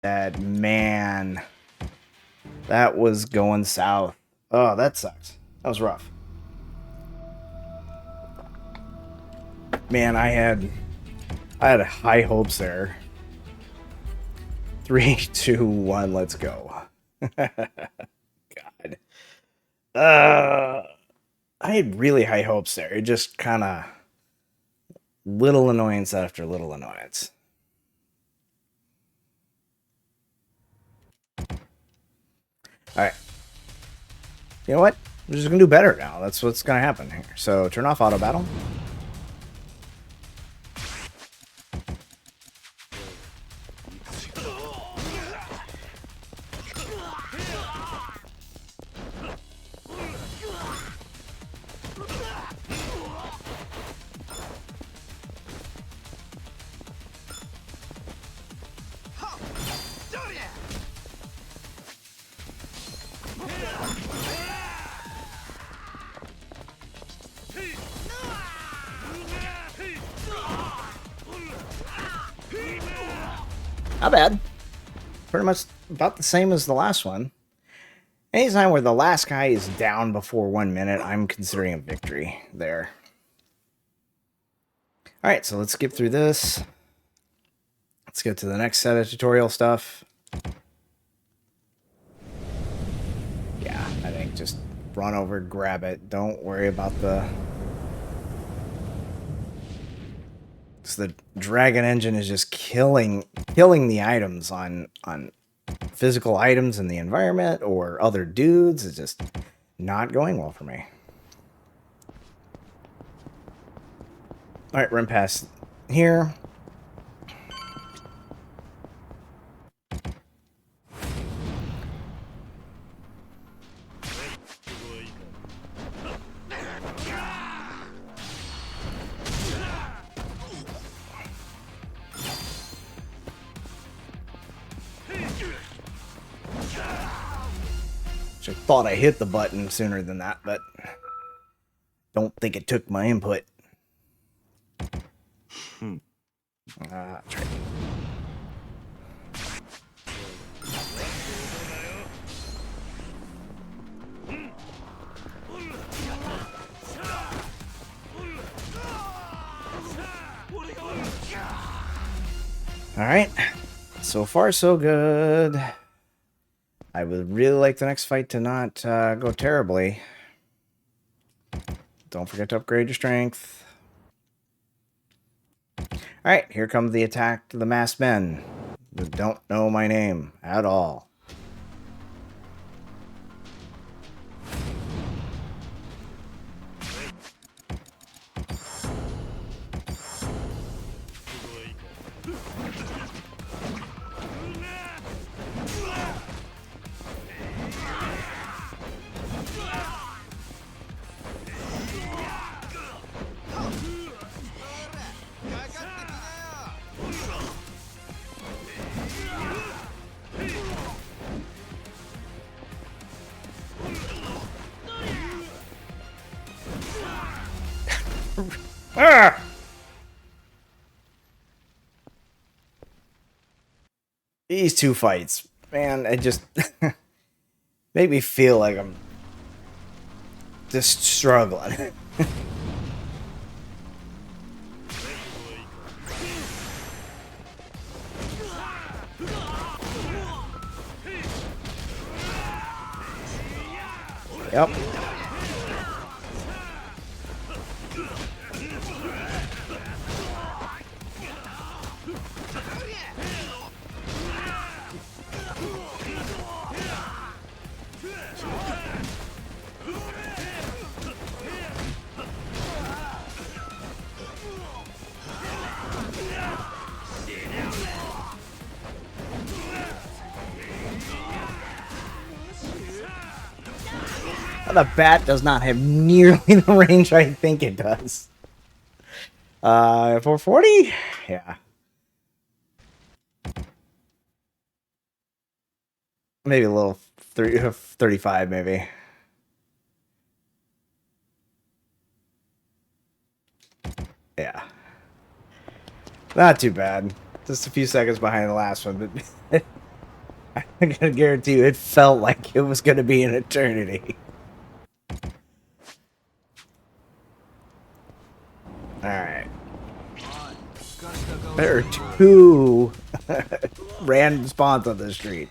That man, that was going south. Oh, that sucks. That was rough. Man, I had high hopes there. 3, 2, 1, let's go. God. Uh, I had really high hopes there. It just kind of little annoyance after little annoyance. All right. You know what? We're just gonna do better now. That's what's gonna happen here. So turn off auto battle. Not bad. Pretty much about the same as the last one. Anytime where the last guy is down before 1 minute, I'm considering a victory there. Alright, so let's skip through this. Let's get to the next set of tutorial stuff. Yeah, I think just run over, grab it. Don't worry about the... So the dragon engine is just killing the items on physical items in the environment or other dudes. It's just not going well for me. Alright, run past here. I thought I hit the button sooner than that, but don't think it took my input. That's right. Alright. So far, so good. I would really like the next fight to not go terribly. Don't forget to upgrade your strength. Alright, here comes the attack to the masked men that don't know my name at all. Ah! These two fights, man, it just made me feel like I'm just struggling. Yep. The bat does not have nearly the range I think it does. 440? Yeah. Maybe a little 35, maybe. Yeah. Not too bad. Just a few seconds behind the last one, but I can guarantee you, it felt like it was going to be an eternity. Alright. There are 2 random spawns on the street.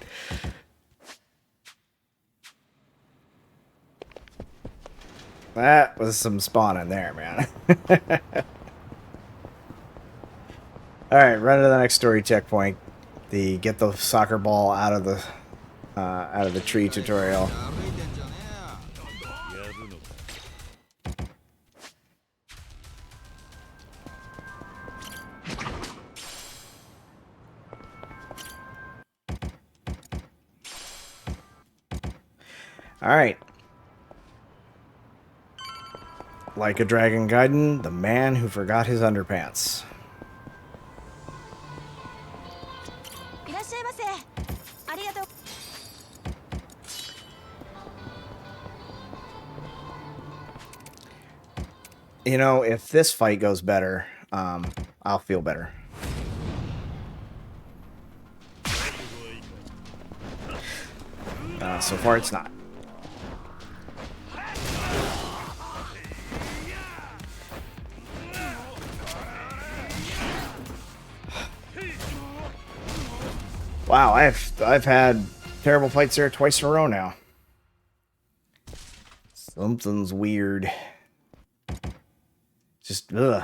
That was some spawning there, man. Alright, run to the next story checkpoint. The get the soccer ball out of the tree tutorial. Alright. Like a Dragon Gaiden, the man who forgot his underpants. You know, if this fight goes better, I'll feel better. So far, it's not. Wow, I've had terrible fights there twice in a row now. Something's weird. Just ugh.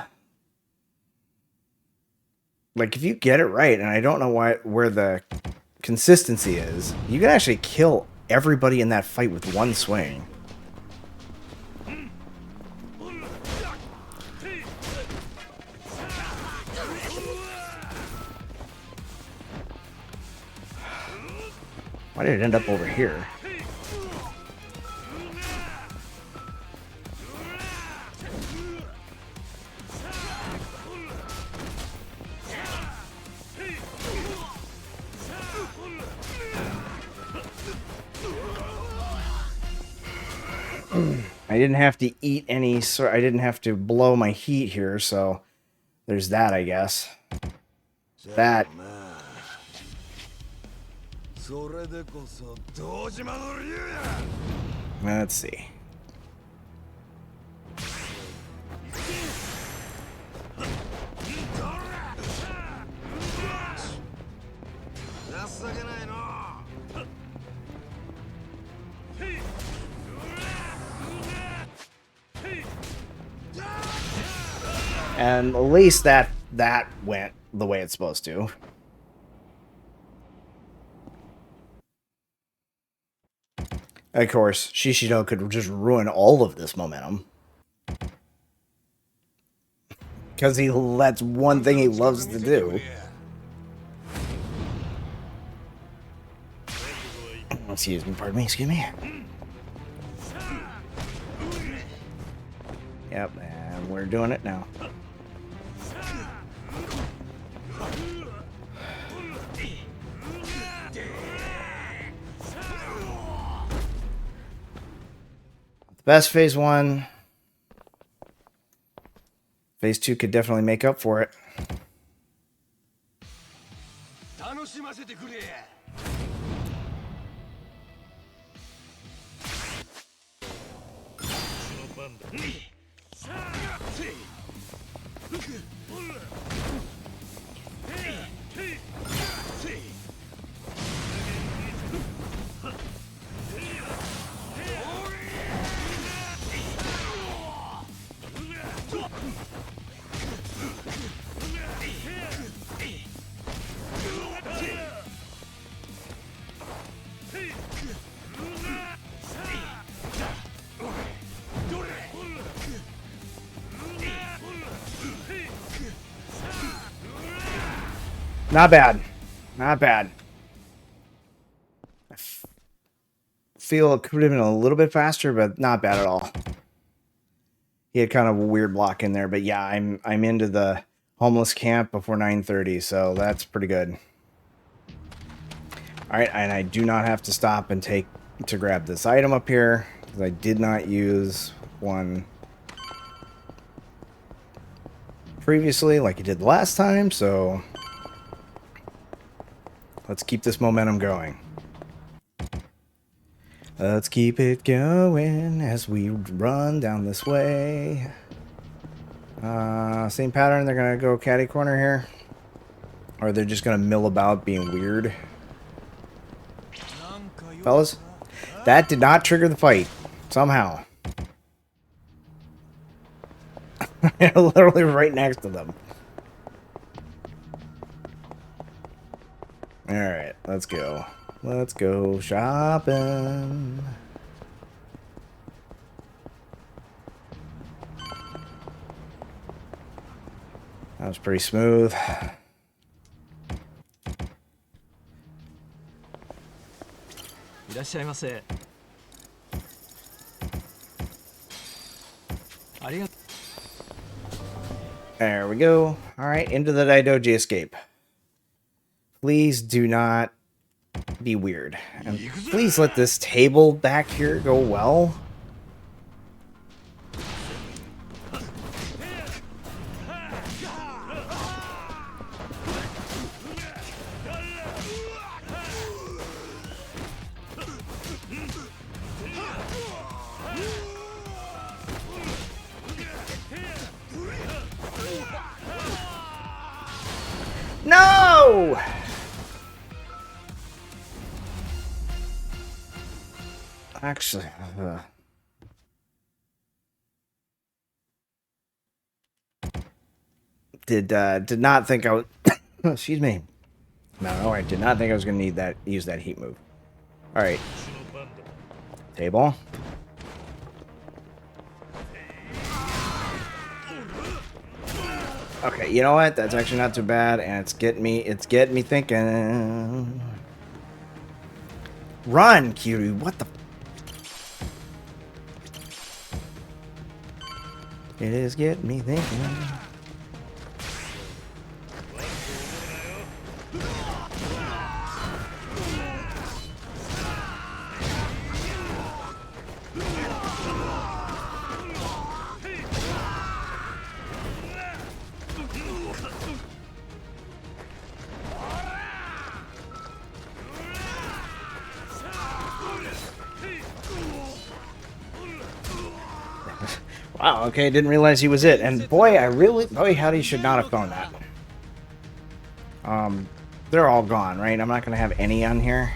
Like if you get it right, and I don't know where the consistency is, you can actually kill everybody in that fight with one swing. Why did it end up over here? I didn't have to eat any, so I didn't have to blow my heat here, so there's that, I guess. That. Let's see. And at least that went the way it's supposed to. Of course, Shishido could just ruin all of this momentum. Because that's one thing he loves to do. Excuse me, pardon me, excuse me. Yep, and we're doing it now. Best phase 1. Phase 2 could definitely make up for it. Not bad. Not bad. I feel it could have been a little bit faster, but not bad at all. He had kind of a weird block in there, but yeah, I'm into the homeless camp before 9:30, so that's pretty good. Alright, and I do not have to stop and to grab this item up here, because I did not use one previously like I did last time, so let's keep this momentum going. Let's keep it going as we run down this way. Same pattern. They're gonna go catty corner here, or they're just gonna mill about being weird. Fellas, that did not trigger the fight somehow. Literally right next to them. Alright, let's go. Let's go shopping. That was pretty smooth. There we go. Alright, into the Daidoji escape. Please do not be weird. And please let this table back here go well. No! Actually, did not think I would. Excuse me. No, I did not think I was gonna need that. Use that heat move. All right. Table. Okay, you know what? That's actually not too bad, and it's getting me thinking. Run, Kiryu. What the? It is getting me thinking. Wow, okay, didn't realize he was it. And boy, howdy should not have thrown that. They're all gone, right? I'm not gonna have any on here.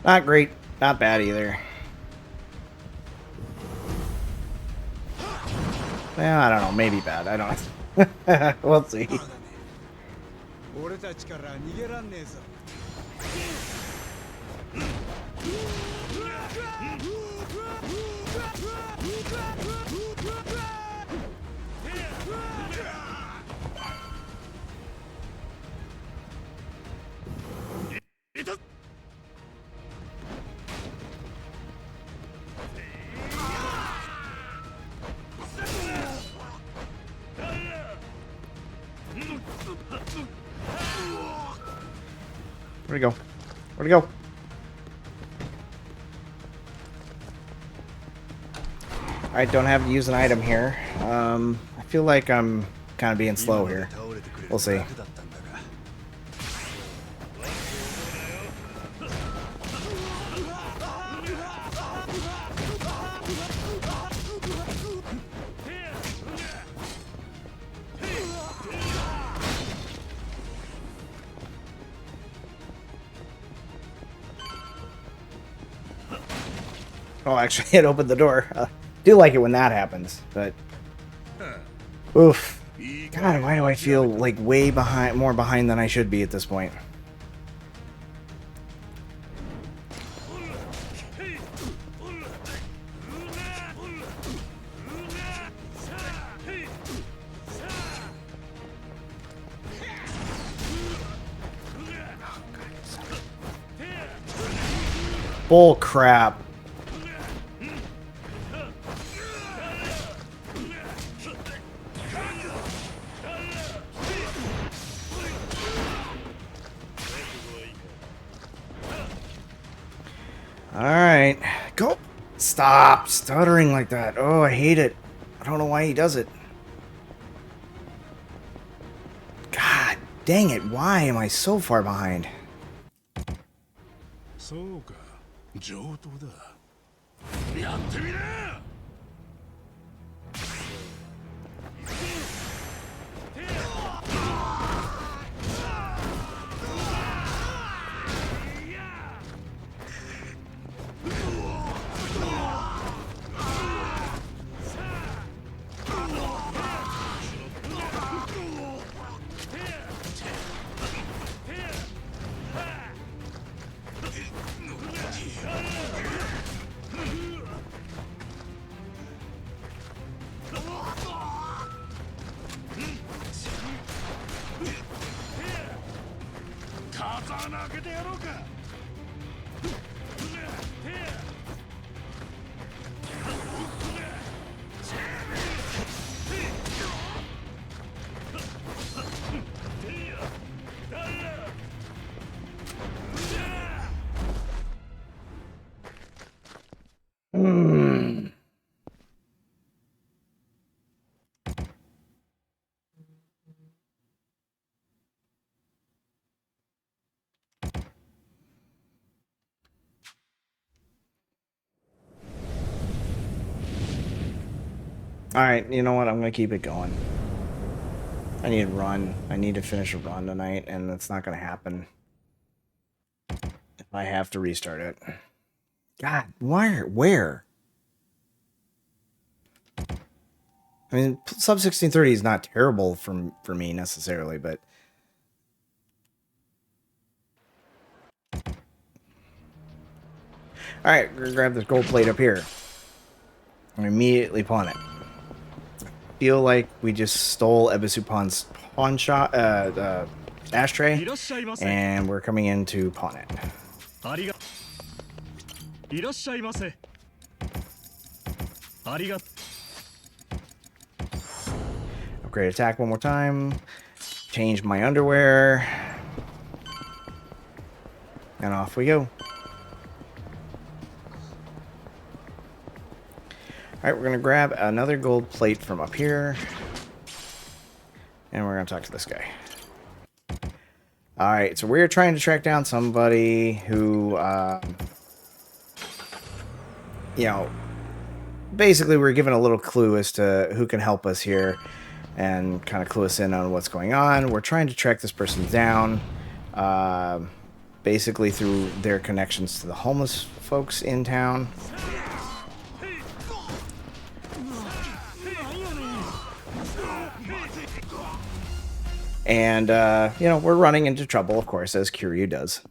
Not great, not bad either. Well, I don't know, maybe bad. I don't. We'll see. Where'd he go? Where'd he go? Alright, don't have to use an item here. I feel like I'm kind of being slow here. We'll see. Oh, actually, it opened the door. Do like it when that happens, but oof. God, why do I feel like way behind, more behind than I should be at this point? Bull crap. Alright. Go! Stop stuttering like that. Oh, I hate it. I don't know why he does it. God dang it. Why am I so far behind? そうか、上等だ。やってみな。風穴開けてやろうか。Alright, you know what? I'm gonna keep it going. I need to run. I need to finish a run tonight, and that's not gonna happen if I have to restart it. God, where? I mean, sub 1630 is not terrible for me necessarily, but alright, we're gonna grab this gold plate up here and immediately pawn it. Feel like we just stole Ebisupan's pawn shot, ashtray, and we're coming in to pawn it. Upgrade attack one more time. Change my underwear. And off we go. Alright, we're going to grab another gold plate from up here. And we're going to talk to this guy. Alright, so we're trying to track down somebody who, you know, basically we're given a little clue as to who can help us here and kind of clue us in on what's going on. We're trying to track this person down, basically through their connections to the homeless folks in town. And, you know, we're running into trouble, of course, as Kiryu does.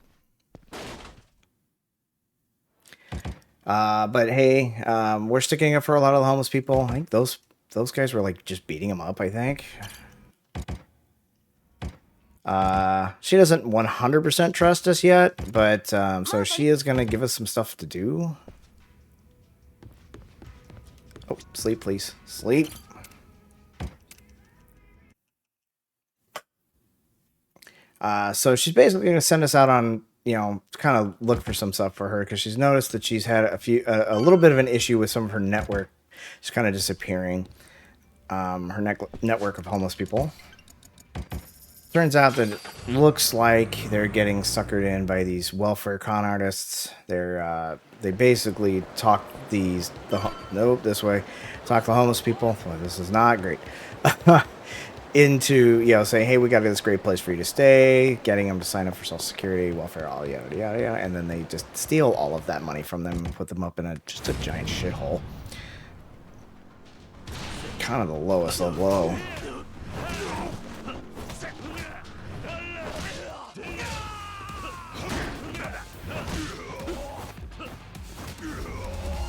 But hey, we're sticking up for a lot of the homeless people. I think those guys were, like, just beating them up, I think. She doesn't 100% trust us yet, but, so she is going to give us some stuff to do. Oh, sleep, please. Sleep. So she's basically going to send us out on, you know, kind of look for some stuff for her, because she's noticed that she's had a little bit of an issue with some of her network just kind of disappearing. Her network of homeless people. Turns out that it looks like they're getting suckered in by these welfare con artists. They basically talk this way. Talk the homeless people. Well, this is not great. Into, you know, saying, hey, we got this great place for you to stay, getting them to sign up for Social Security, welfare, all yada yada yada, and then they just steal all of that money from them and put them up in just a giant shithole. Kind of the lowest of low.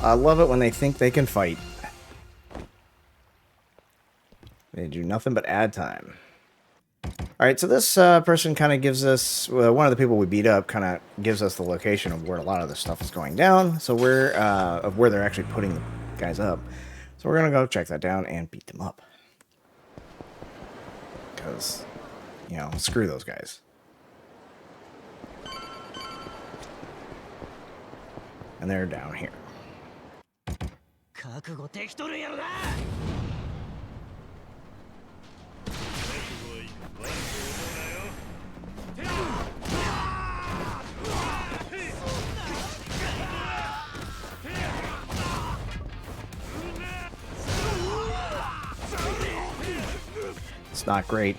I love it when they think they can fight. They do nothing but add time. Alright, so this person kind of gives us, one of the people we beat up kind of gives us the location of where a lot of this stuff is going down. So we're, of where they're actually putting the guys up. So we're going to go check that down and beat them up. Because, you know, screw those guys. And they're down here. 覚悟できとるんやろな。 It's not great.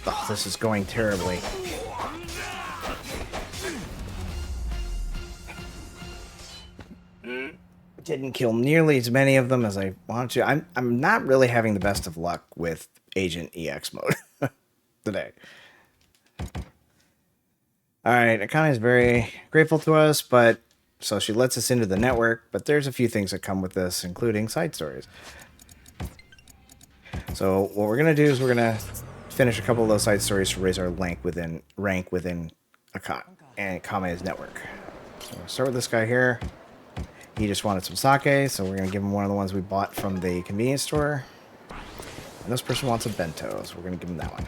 Oh, this is going terribly. Didn't kill nearly as many of them as I wanted to. I'm not really having the best of luck with Agent EX mode today. Alright, Akane is very grateful to us, but so she lets us into the network, but there's a few things that come with this, including side stories. So what we're gonna do is we're gonna finish a couple of those side stories to raise our rank within Akame's network. So we'll start with this guy here. He just wanted some sake, so we're gonna give him one of the ones we bought from the convenience store. And this person wants a bento, so we're gonna give him that one.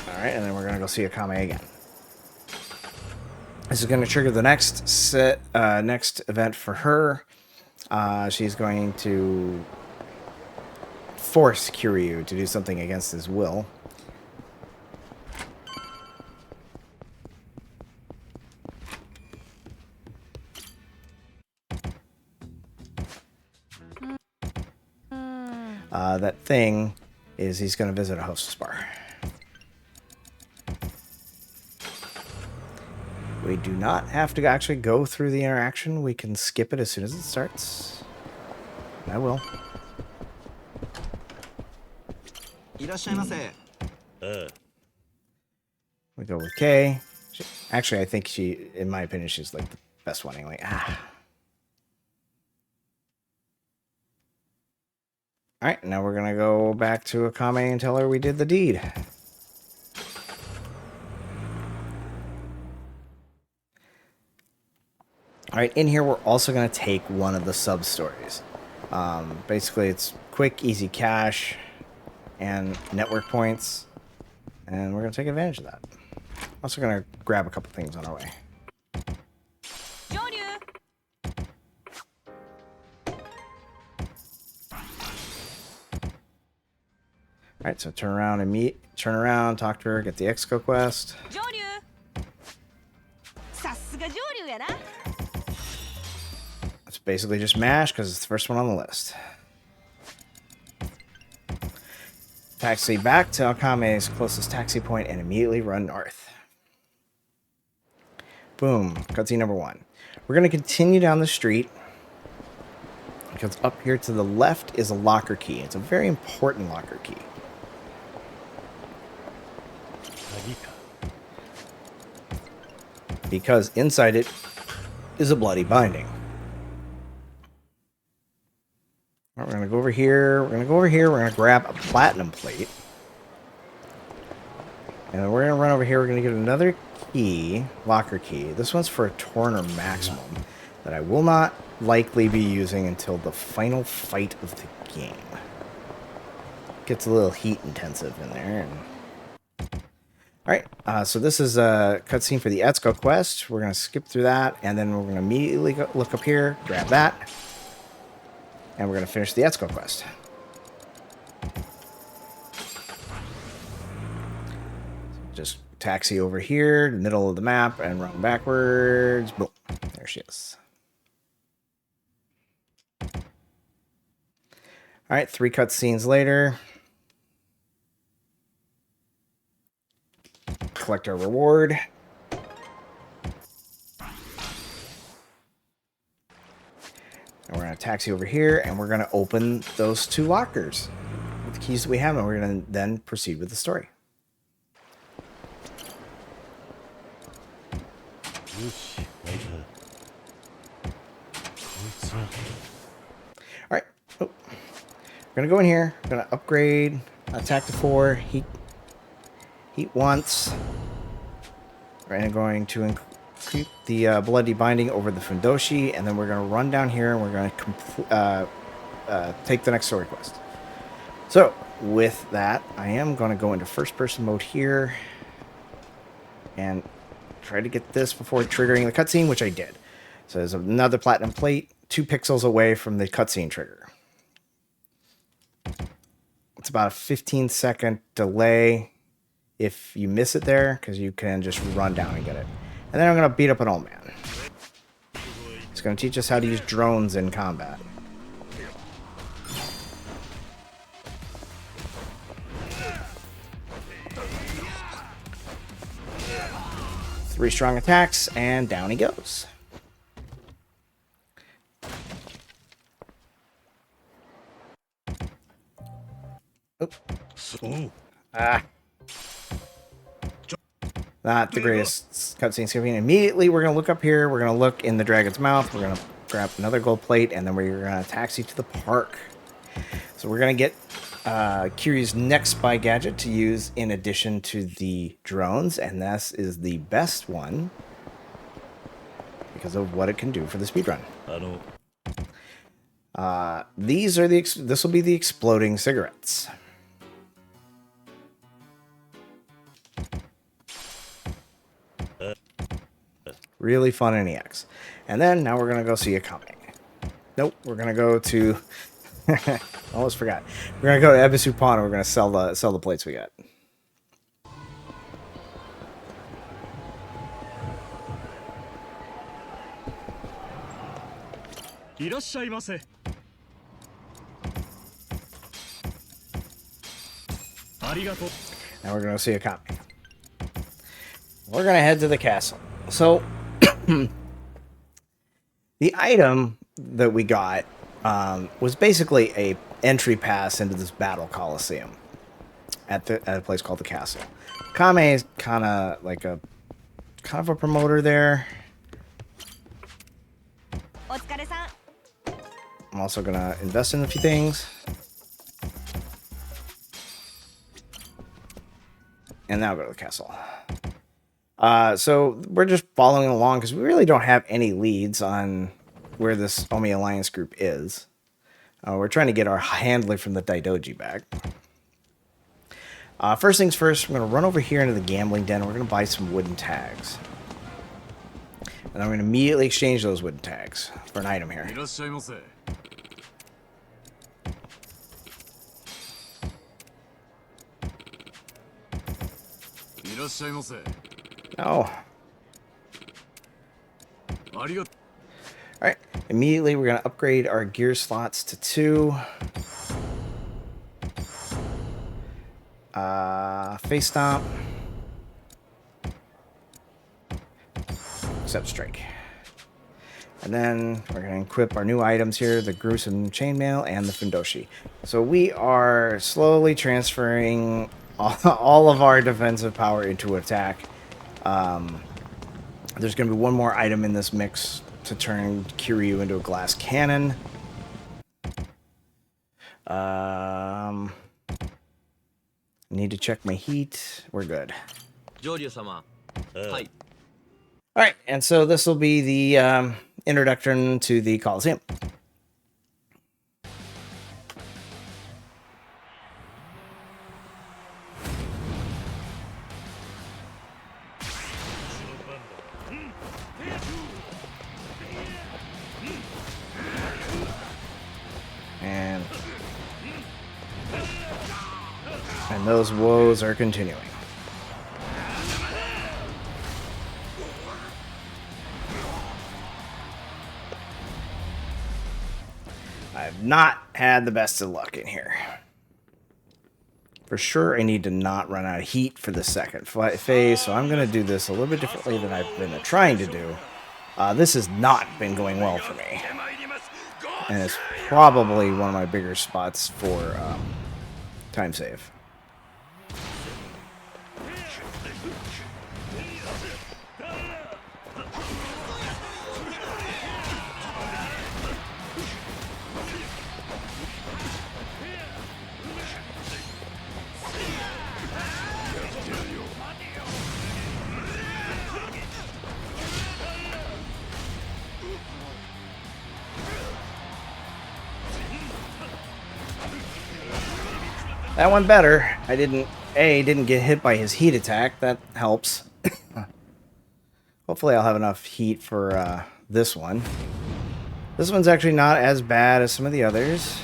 Alright, and then we're gonna go see Akame again. This is gonna trigger the next event for her. She's going to force Kiryu to do something against his will. That thing is he's going to visit a hostess bar. We do not have to actually go through the interaction. We can skip it as soon as it starts. I will. We go with Kay. Actually, I think she, in my opinion, she's like the best one anyway. Alright, now we're going to go back to Akame and tell her we did the deed. Alright, in here we're also going to take one of the sub-stories. Basically, it's quick, easy cash and network points. And we're going to take advantage of that. Also going to grab a couple things on our way. Alright, so turn around, talk to her, get the Exco quest. It's basically just MASH because it's the first one on the list. Taxi back to Akame's closest taxi point and immediately run north. Boom, cutscene number 1. We're going to continue down the street because up here to the left is a locker key. It's a very important locker key. Because inside it is a bloody binding. We're going to go over here. We're going to grab a platinum plate. And then we're going to run over here. We're going to get another key, locker key. This one's for a Torner Maximum that I will not likely be using until the final fight of the game. Gets a little heat intensive in there. And alright, so this is a cutscene for the Etsuko quest. We're going to skip through that, and then we're going to immediately look up here, grab that, and we're going to finish the Etsuko quest. Just taxi over here, middle of the map, and run backwards. Boom. There she is. Alright, 3 cutscenes later. Collect our reward. And we're going to taxi over here, and we're going to open those 2 lockers with the keys that we have, and we're going to then proceed with the story. Alright. Oh. We're going to go in here. We're going to upgrade. Attack to 4. Heat once. We're going to increase the bloody binding over the Fundoshi, and then we're going to run down here and we're going to take the next story quest. So, with that, I am going to go into first-person mode here and try to get this before triggering the cutscene, which I did. So there's another platinum plate, 2 pixels away from the cutscene trigger. It's about a 15-second delay if you miss it there, because you can just run down and get it. And then I'm going to beat up an old man. It's going to teach us how to use drones in combat. Three strong attacks, and down he goes. Oop. Ah. Not the greatest cutscene skipping. Immediately, we're going to look up here. We're going to look in the dragon's mouth. We're going to grab another gold plate, and then we're going to taxi to the park. So we're going to get Kiryu's next spy gadget to use in addition to the drones, and this is the best one because of what it can do for the speedrun. These are this will be the exploding cigarettes. Really fun in EX. And then now we're gonna go see a comic. Nope, we're gonna go to almost forgot. We're gonna go to Ebisu Pawn and we're gonna sell the plates we got. Now we're gonna see a comic. We're gonna head to the castle. So the item that we got was basically a entry pass into this battle coliseum at a place called the castle. Kame is kind of a promoter there. I'm also gonna invest in a few things. And now go to the castle. So we're just following along because we really don't have any leads on where this Omi Alliance group is. We're trying to get our handler from the Daidoji back. First things first, we're going to run over here into the gambling den and we're going to buy some wooden tags. And I'm going to immediately exchange those wooden tags for an item here. Oh. Alright, immediately we're going to upgrade our gear slots to 2. Face stomp. Except strike. And then we're going to equip our new items here, the gruesome chainmail and the fundoshi. So we are slowly transferring all of our defensive power into attack. There's going to be one more item in this mix to turn Kiryu into a glass cannon. Need to check my heat. We're good. Alright, and so this will be the introduction to the Coliseum. And those woes are continuing. I've not had the best of luck in here. For sure, I need to not run out of heat for the second phase, so I'm going to do this a little bit differently than I've been trying to do. This has not been going well for me. And it's probably one of my bigger spots for time save. That went better. I didn't get hit by his heat attack. That helps. Hopefully I'll have enough heat for this one. This one's actually not as bad as some of the others.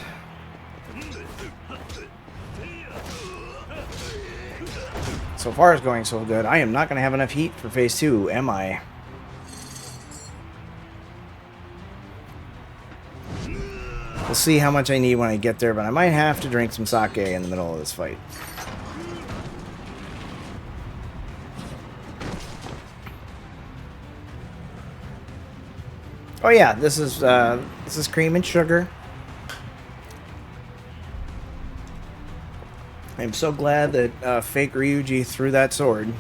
So far it's going so good. I am not going to have enough heat for phase 2, am I? We'll see how much I need when I get there, but I might have to drink some sake in the middle of this fight. Oh yeah, this is cream and sugar. I'm so glad that fake Ryuji threw that sword.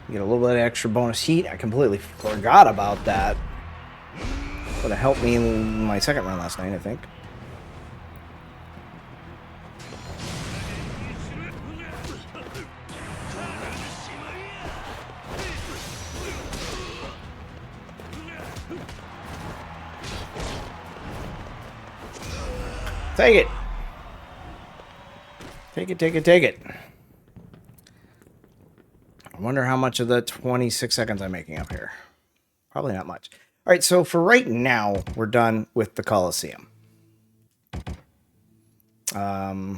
Get a little bit of extra bonus heat. I completely forgot about that. Would have helped me in my second run last night, I think. Take it. Take it, take it, take it. I wonder how much of the 26 seconds I'm making up here. Probably not much. All right, so for right now, we're done with the Colosseum. We're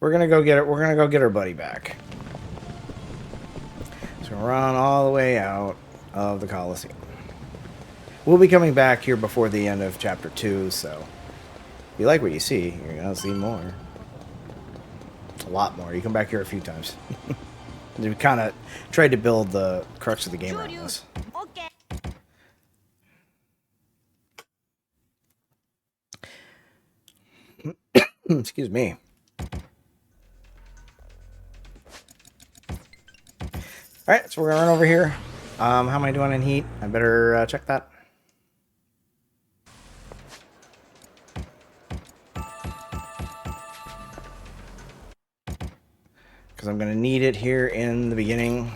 gonna go get it. We're gonna go get our buddy back. So we're on all the way out of the Colosseum. We'll be coming back here before the end of Chapter 2, so if you like what you see, you're gonna see more. A lot more. You come back here a few times. We kind of tried to build the crux of the game around this. Excuse me. Alright, so we're gonna run over here. How am I doing in heat? I better check that. Because I'm going to need it here in the beginning.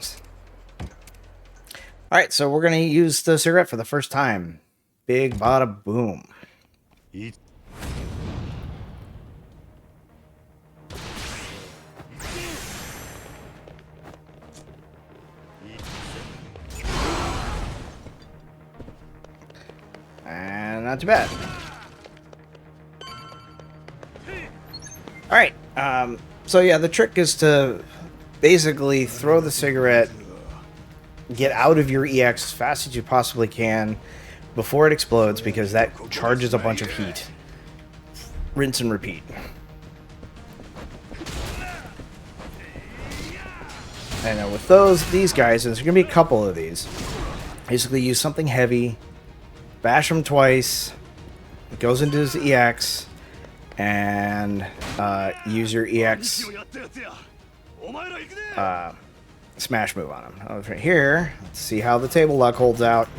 Alright, so we're going to use the cigarette for the first time. Big bada boom. And not too bad. Alright, so yeah, the trick is to basically throw the cigarette, get out of your EX as fast as you possibly can before it explodes, because that charges a bunch of heat. Rinse and repeat. And with these guys, there's going to be a couple of these. Basically use something heavy, bash them twice, it goes into his EX, and use your EX smash move on him. Right here, let's see how the table luck holds out.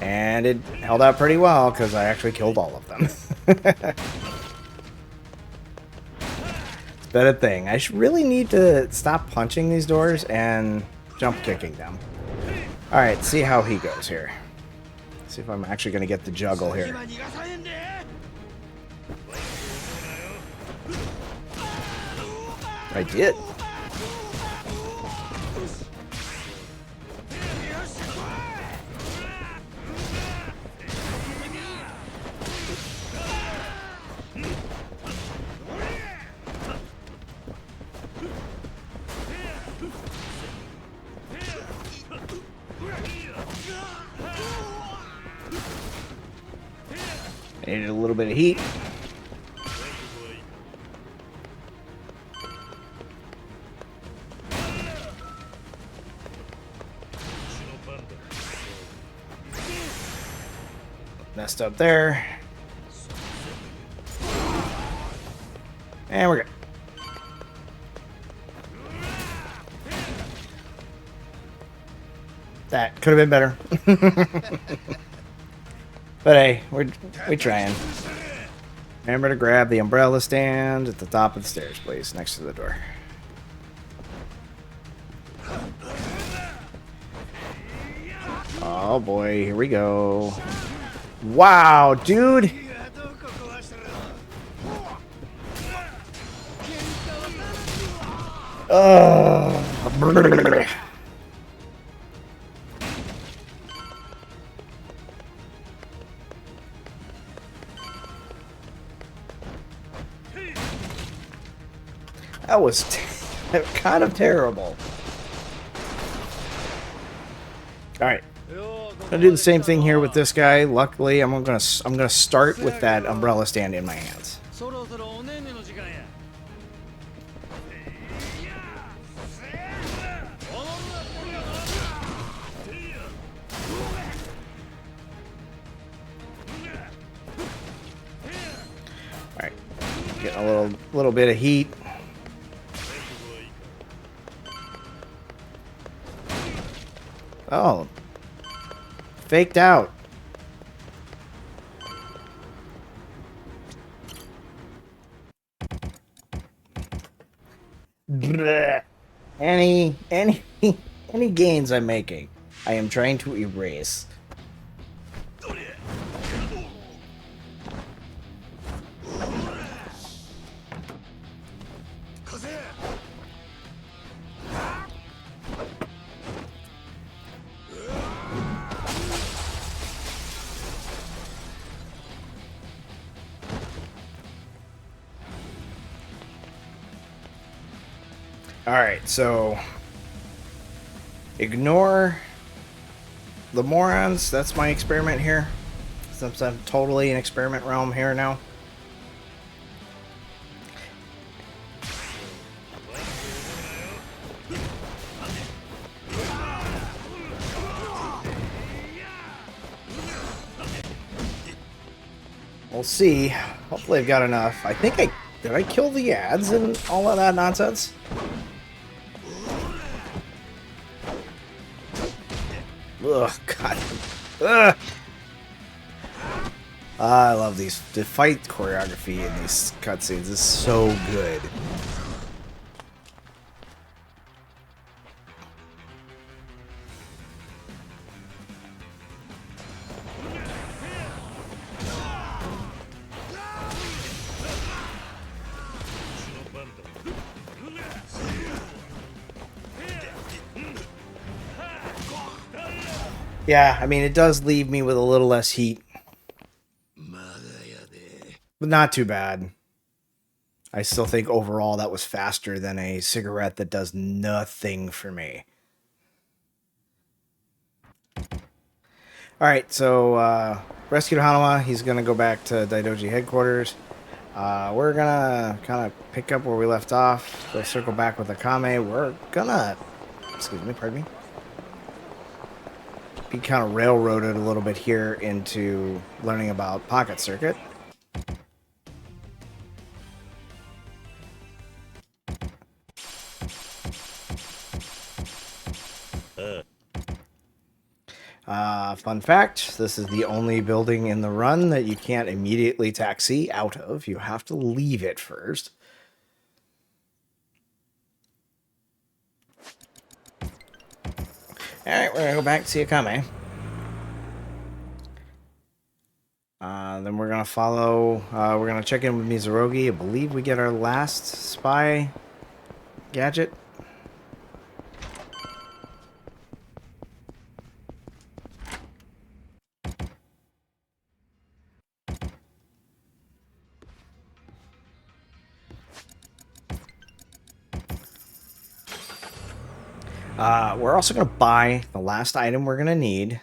And it held out pretty well, because I actually killed all of them. It's a better thing. I should really need to stop punching these doors and jump kicking them. Alright, see how he goes here. See if I'm actually going to get the juggle here. I did. Needed a little bit of heat. Messed up there. And we're good. That could have been better. But hey, we're trying. Remember to grab the umbrella stand at the top of the stairs, please, next to the door. Oh boy, here we go. Wow, dude! Ugh. That was kind of terrible. Alright. Gonna do the same thing here with this guy. Luckily, I'm gonna start with that umbrella stand in my hands. Alright. Getting a little bit of heat. Oh. Faked out. Blech. Any any gains I'm making, I am trying to erase. Alright, so ignore the morons. That's my experiment here. Since I'm totally in experiment realm here now. We'll see. Hopefully I've got enough. I think did I kill the ads and all of that nonsense? Ugh, God. Ugh. I love the fight choreography in these cutscenes. It's so good. Yeah, I mean, it does leave me with a little less heat. But not too bad. I still think overall that was faster than a cigarette that does nothing for me. Alright, so rescued Hanuma. He's going to go back to Daidoji headquarters. We're going to kind of pick up where we left off. Go circle back with Akame. We're going to... Excuse me, pardon me. Be kind of railroaded a little bit here into learning about Pocket Circuit. Fun fact, this is the only building in the run that you can't immediately taxi out of. You have to leave it first. Alright, we're going to go back to see Akame. Then we're going to follow, we're going to check in with Mizurogi. I believe we get our last spy gadget. We're also going to buy the last item we're going to need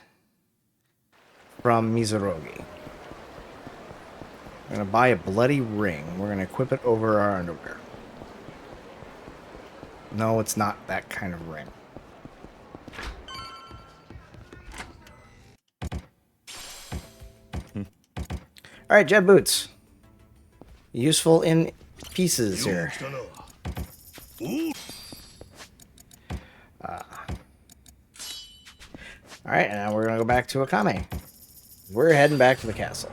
from Mizurogi. We're going to buy a bloody ring. We're going to equip it over our underwear. No, it's not that kind of ring. Alright, jet boots. Useful in pieces here. Alright, and now we're going to go back to Akame. We're heading back to the castle.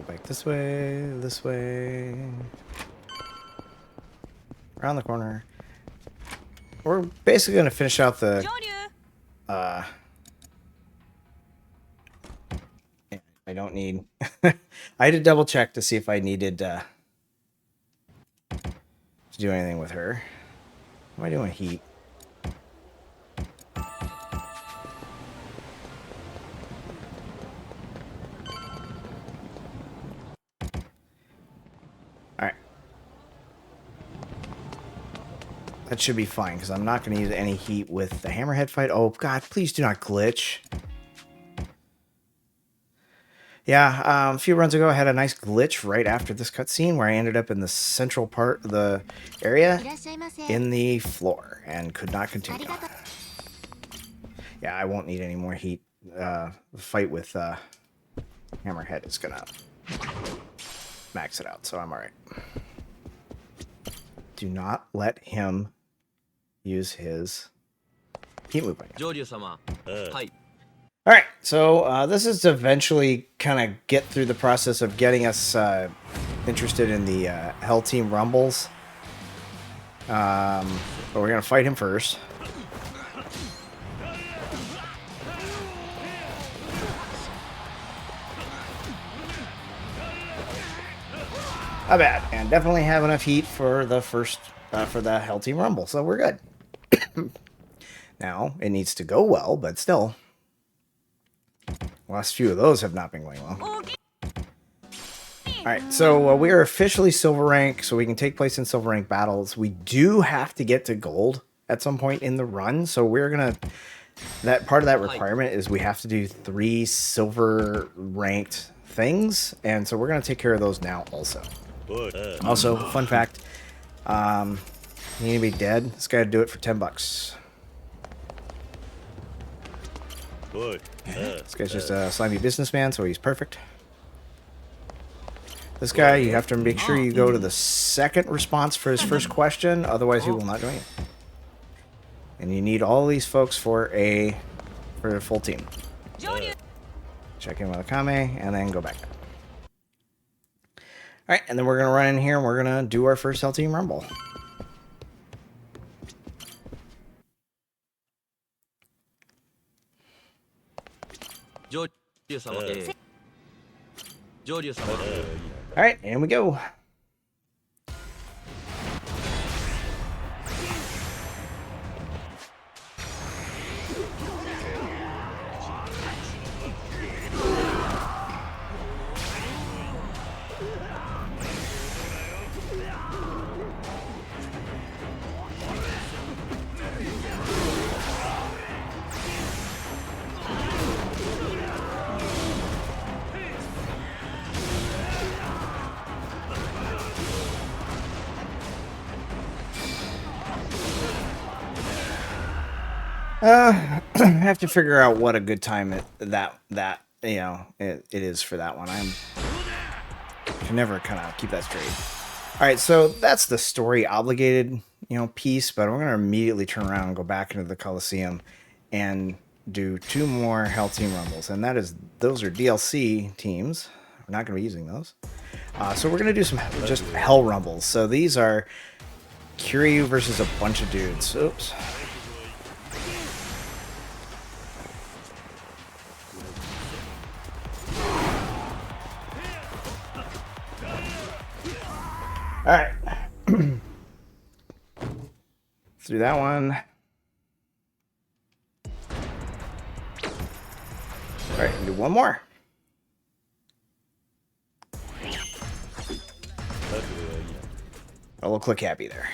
back this way. Around the corner. We're basically going to finish out the... I don't need... I had to double check to see if I needed to do anything with her. What am I doing with heat? Alright. That should be fine, because I'm not going to use any heat with the hammerhead fight. Oh, God, please do not glitch. Yeah, a few runs ago, I had a nice glitch right after this cutscene where I ended up in the central part of the area in the floor and could not continue. Yeah, I won't need any more heat. The fight with Hammerhead is going to max it out, so I'm alright. Do not let him use his heat movement. Alright, so this is to eventually kind of get through the process of getting us interested in the Hell Team Rumbles. But we're going to fight him first. Not bad, and definitely have enough heat for the first, for the Hell Team Rumble, so we're good. Now, it needs to go well, but still. Last few of those have not been going well. Alright, so we are officially silver rank, so we can take place in silver rank battles. We do have to get to gold at some point in the run, so we're gonna... That part of that requirement is we have to do 3 silver ranked things, and so we're gonna take care of those now also. Also, fun fact, you need to be dead. This guy would do it for $10. This guy's just a slimy businessman, so he's perfect. This guy, you have to make sure you go to the second response for his first question, otherwise he will not join you. And you need all these folks for a full team. Check in with Akame, and then go back. Alright, and then we're going to run in here, and we're going to do our first Hell Team Rumble. Alright, and we go. I have to figure out what a good time it is for that one. I can never kind of keep that straight. All right, so that's the story obligated, piece. But we're gonna immediately turn around and go back into the Coliseum and do 2 more Hell Team Rumbles, and those are DLC teams. We're not gonna be using those. So we're gonna do some just Hell Rumbles. So these are Kiryu versus a bunch of dudes. Oops. Alright. Let's do that one. Alright, do one more. I'll click happy there.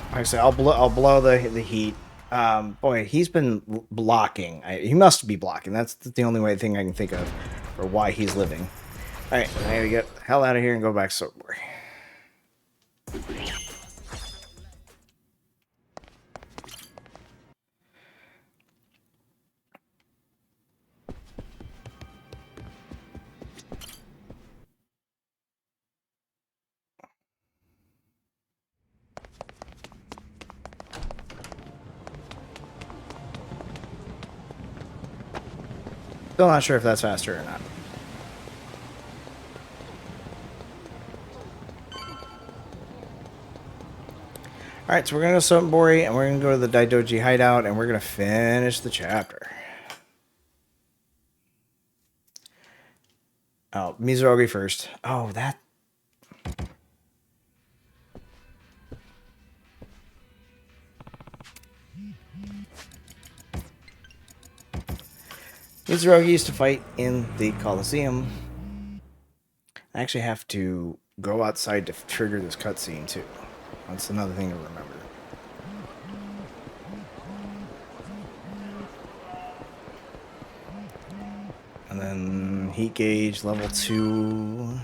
Like I said, I'll blow the heat. Boy, he's been blocking. He must be blocking. That's the only thing I can think of for why he's living. All right, I gotta get the hell out of here and go back somewhere. Still not sure if that's faster or not. Alright, so we're going to go to Sotenbori, and we're going to go to the Daidoji hideout, and we're going to finish the chapter. Oh, Mizurogi first. Oh, that... Mizurogi used to fight in the Colosseum. I actually have to go outside to trigger this cutscene, too. That's another thing to remember. And then heat gauge level 2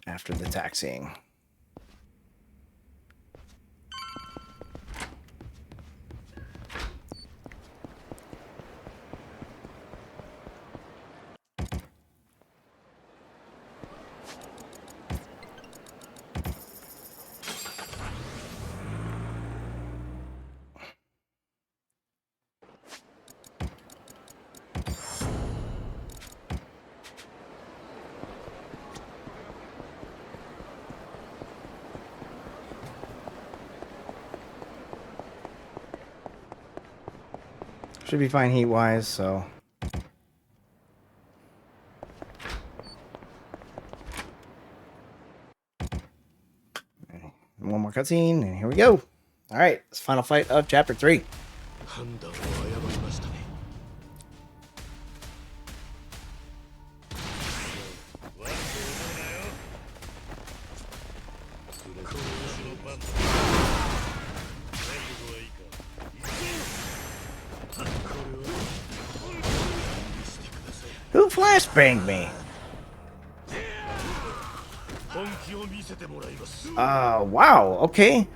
after the taxiing. Should be fine heat-wise, so... One more cutscene, and here we go. Alright, it's final fight of Chapter 3. 判断を誤りましたね。Who flashbanged me? 本気を見せてもらいます。Wow, okay.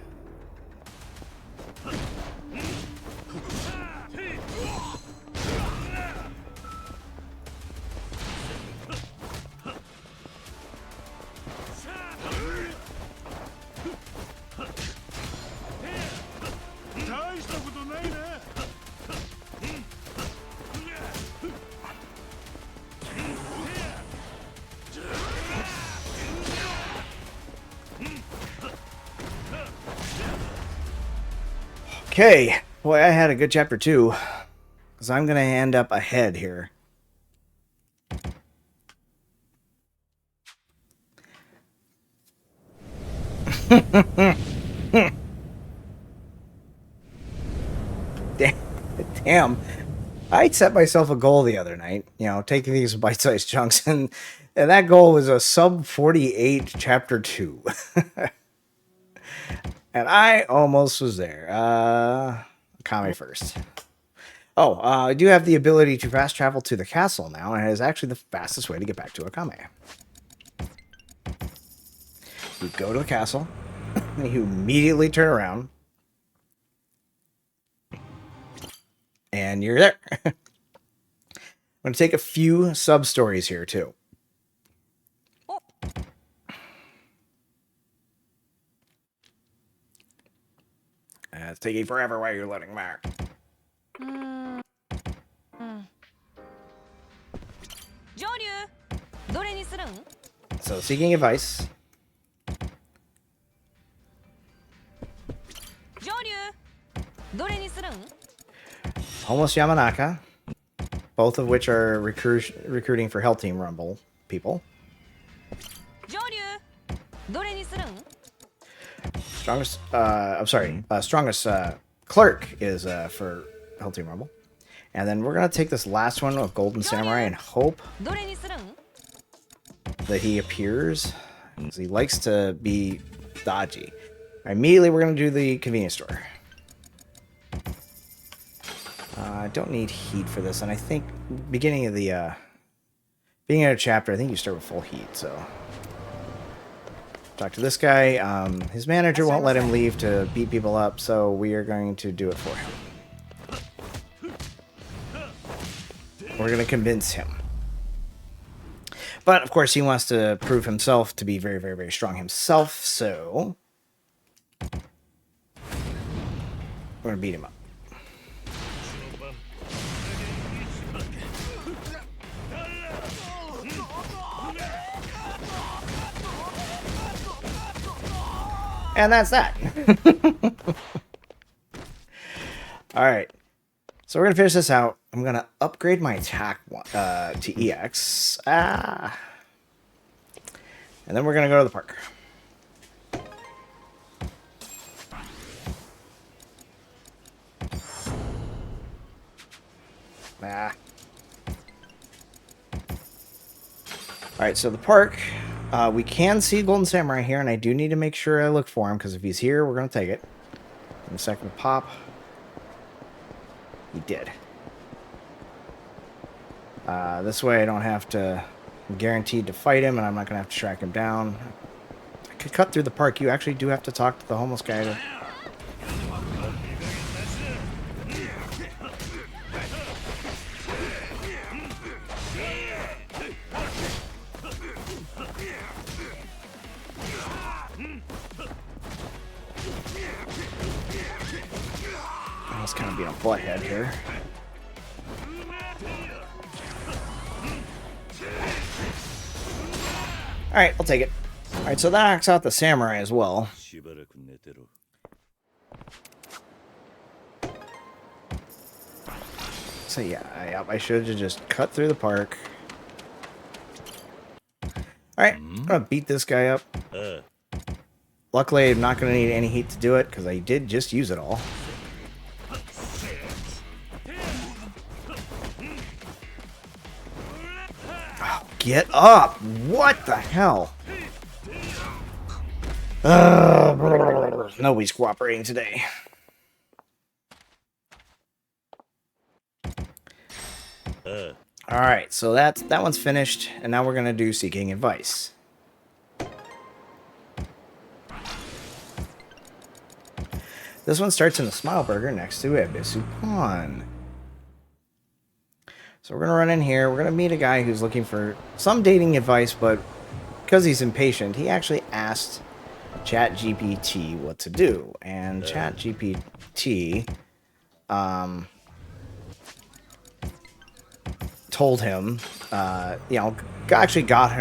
Okay, boy, I had a good chapter 2, because I'm going to end up ahead here. Damn. I set myself a goal the other night, you know, taking these bite-sized chunks, and that goal was a sub 48 chapter 2. And I almost was there. Kame first. Oh, I do have the ability to fast travel to the castle now, and it is actually the fastest way to get back to Akame. You go to the castle, and you immediately turn around, and you're there. I'm going to take a few sub-stories here, too. It's taking forever while you're letting back. So, seeking advice. Almost Yamanaka. Both of which are recruiting for Hell Team Rumble people. Strongest, strongest clerk is for Hell Team Rumble. And then we're going to take this last one with Golden Samurai and hope that he appears. Because he likes to be dodgy. Immediately we're going to do the convenience store. I don't need heat for this, and I think beginning of the chapter, I think you start with full heat, so... Talk to this guy. His manager won't let him leave to beat people up, so we are going to do it for him. We're going to convince him. But, of course, he wants to prove himself to be very, very, very strong himself, so... we're going to beat him up. And that's that. Alright. So we're going to finish this out. I'm going to upgrade my attack to EX. And then we're going to go to the park. Alright, so the park. We can see Golden Samurai here, and I do need to make sure I look for him, because if he's here, we're going to take it. In a second to pop. He did. This way I don't have to... I'm guaranteed to fight him, and I'm not going to have to track him down. I could cut through the park. You actually do have to talk to the homeless guy to... I was kind of being a butthead here. Alright, I'll take it. Alright, so that knocks out the samurai as well. So yeah, I should have just cut through the park. Alright, I'm gonna beat this guy up. Luckily, I'm not gonna need any heat to do it, because I did just use it all. Oh, get up! What the hell? Nobody's cooperating today. Alright, so that one's finished, and now we're gonna do Seeking Advice. This one starts in the Smile Burger next to Ebisu Pond. So we're gonna run in here, we're gonna meet a guy who's looking for some dating advice, but because he's impatient, he actually asked ChatGPT what to do. And ChatGPT told him, you know, actually got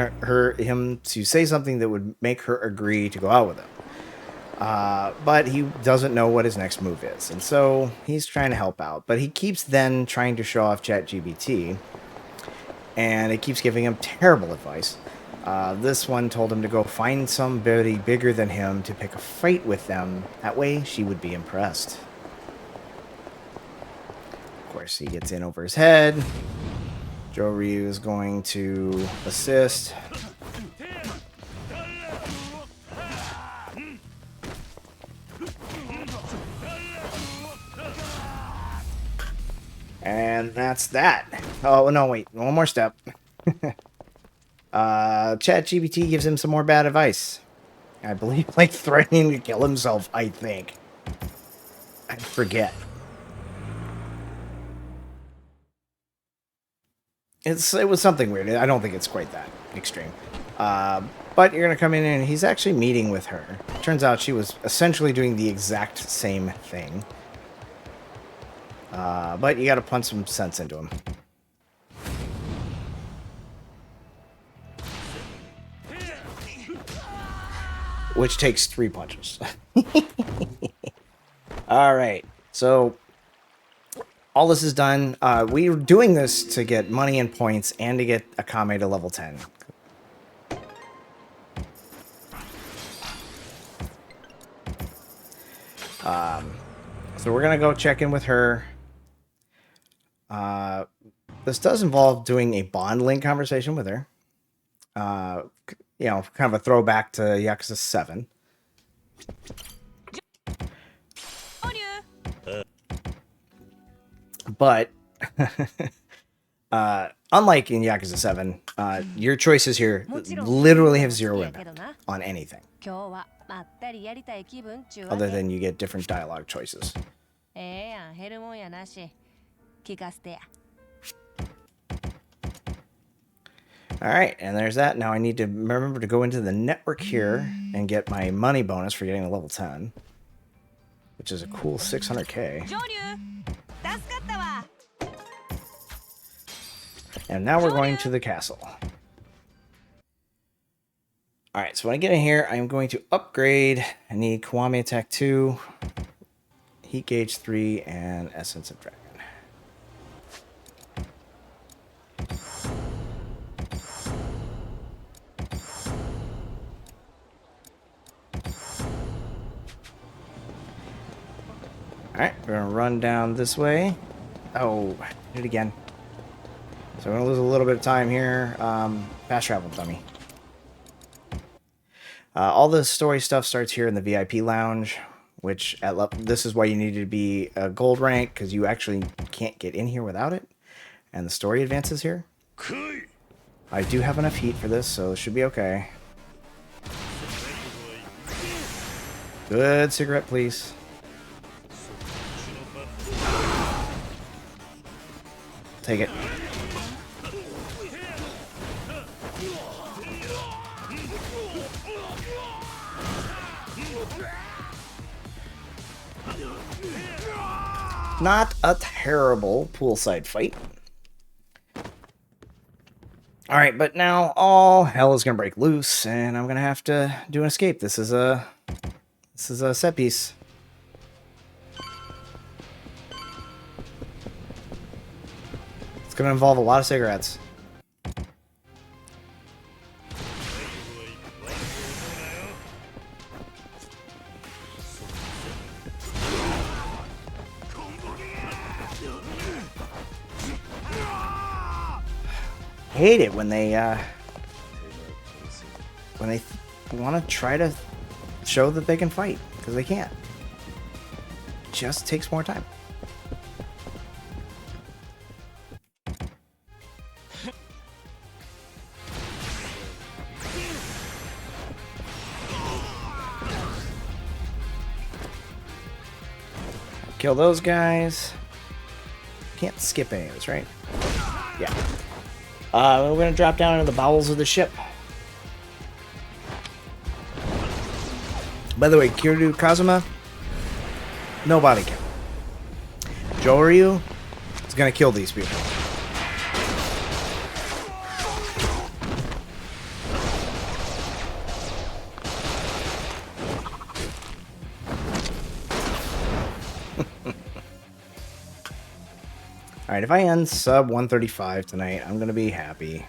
him to say something that would make her agree to go out with him. But he doesn't know what his next move is, and so he's trying to help out. But he keeps then trying to show off ChatGPT, and it keeps giving him terrible advice. This one told him to go find somebody bigger than him to pick a fight with them. That way, she would be impressed. Of course, he gets in over his head. Joe Ryu is going to assist. And that's that. Oh, no, wait. One more step. ChatGPT gives him some more bad advice. I believe, like, threatening to kill himself, I think. I forget. It was something weird. I don't think it's quite that extreme. But you're going to come in and he's actually meeting with her. Turns out she was essentially doing the exact same thing. But you got to punch some sense into him. Which takes 3 punches. Alright, so all this is done. We're doing this to get money and points and to get Akame to level 10. So we're going to go check in with her. This does involve doing a bond link conversation with her. You know, kind of a throwback to Yakuza 7. But, unlike in Yakuza 7, your choices here literally have zero impact on anything. Other than you get different dialogue choices. Alright, and there's that. Now I need to remember to go into the network here and get my money bonus for getting to level 10. Which is a cool 600k. And now we're going to the castle. Alright, so when I get in here, I'm going to upgrade. I need Kiwami Attack 2, Heat Gauge 3, and Essence of Dragon. Alright, we're going to run down this way. Oh, I did it again. So we're going to lose a little bit of time here. Fast travel dummy. All the story stuff starts here in the VIP lounge, which this is why you need to be a gold rank, because you actually can't get in here without it. And the story advances here. I do have enough heat for this, so it should be okay. Good cigarette, please. Take it. Not a terrible poolside fight. Alright, but now all hell is gonna break loose, and I'm gonna have to do an escape. This is a set piece. It's gonna involve a lot of cigarettes. Hate it when they want to try to show that they can fight, because they can't. It just takes more time. Kill those guys. Can't skip any of this, right? Yeah. We're gonna drop down into the bowels of the ship. By the way, Kiryu Kazuma, nobody can. Joryu is gonna kill these people. Alright, if I end sub 135 tonight, I'm gonna be happy.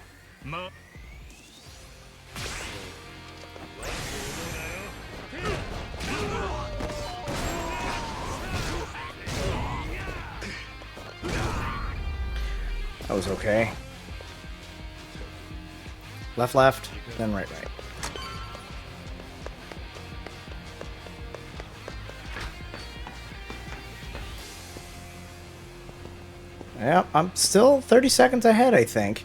That was okay. Left, left, then right, right. Yeah, I'm still 30 seconds ahead, I think.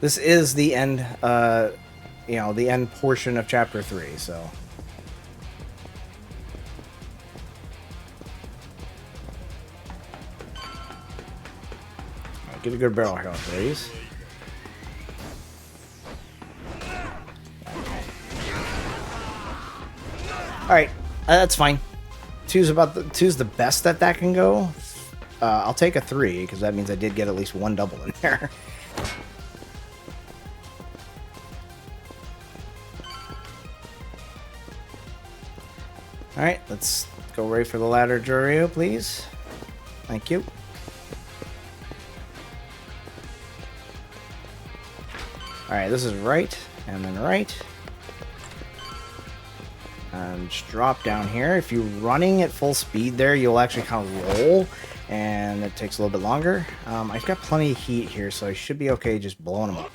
This is the end, you know, the end portion of Chapter 3, so... Get a good barrel count, please. Alright, that's fine. Two's the best that can go. I'll take a 3, because that means I did get at least one double in there. Alright, let's go right for the ladder, Joryu, please. Thank you. Alright, this is right, and then right. And just drop down here. If you're running at full speed there, you'll actually kind of roll, and it takes a little bit longer. I've got plenty of heat here, so I should be okay just blowing them up.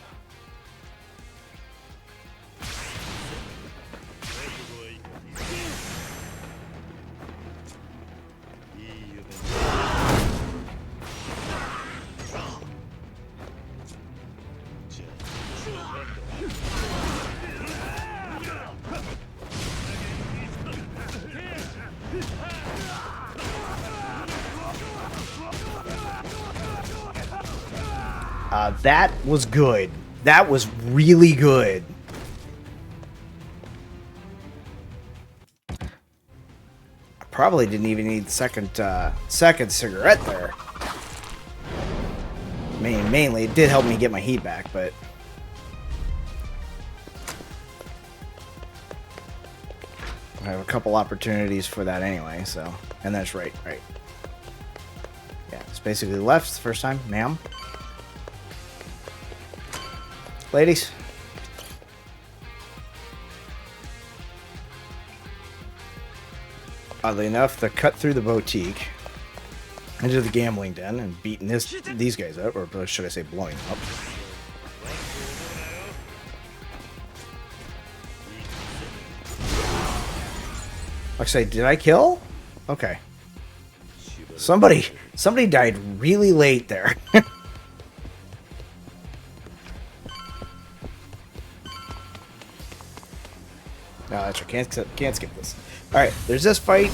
That was good. That was really good. I probably didn't even need second cigarette there. I mean, mainly it did help me get my heat back, but I have a couple opportunities for that anyway, so... And that's right. Yeah, it's basically left the first time. Ma'am. Ladies. Oddly enough, the cut through the boutique into the gambling den and beating these guys up, or should I say blowing them up. Like I say, did I kill? Okay. Somebody died really late there. No, that's right. Can't skip this. Alright, there's this fight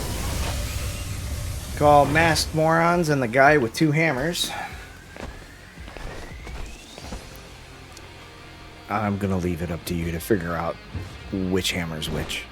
called Masked Morons and the guy with two hammers. I'm gonna leave it up to you to figure out which hammer's which.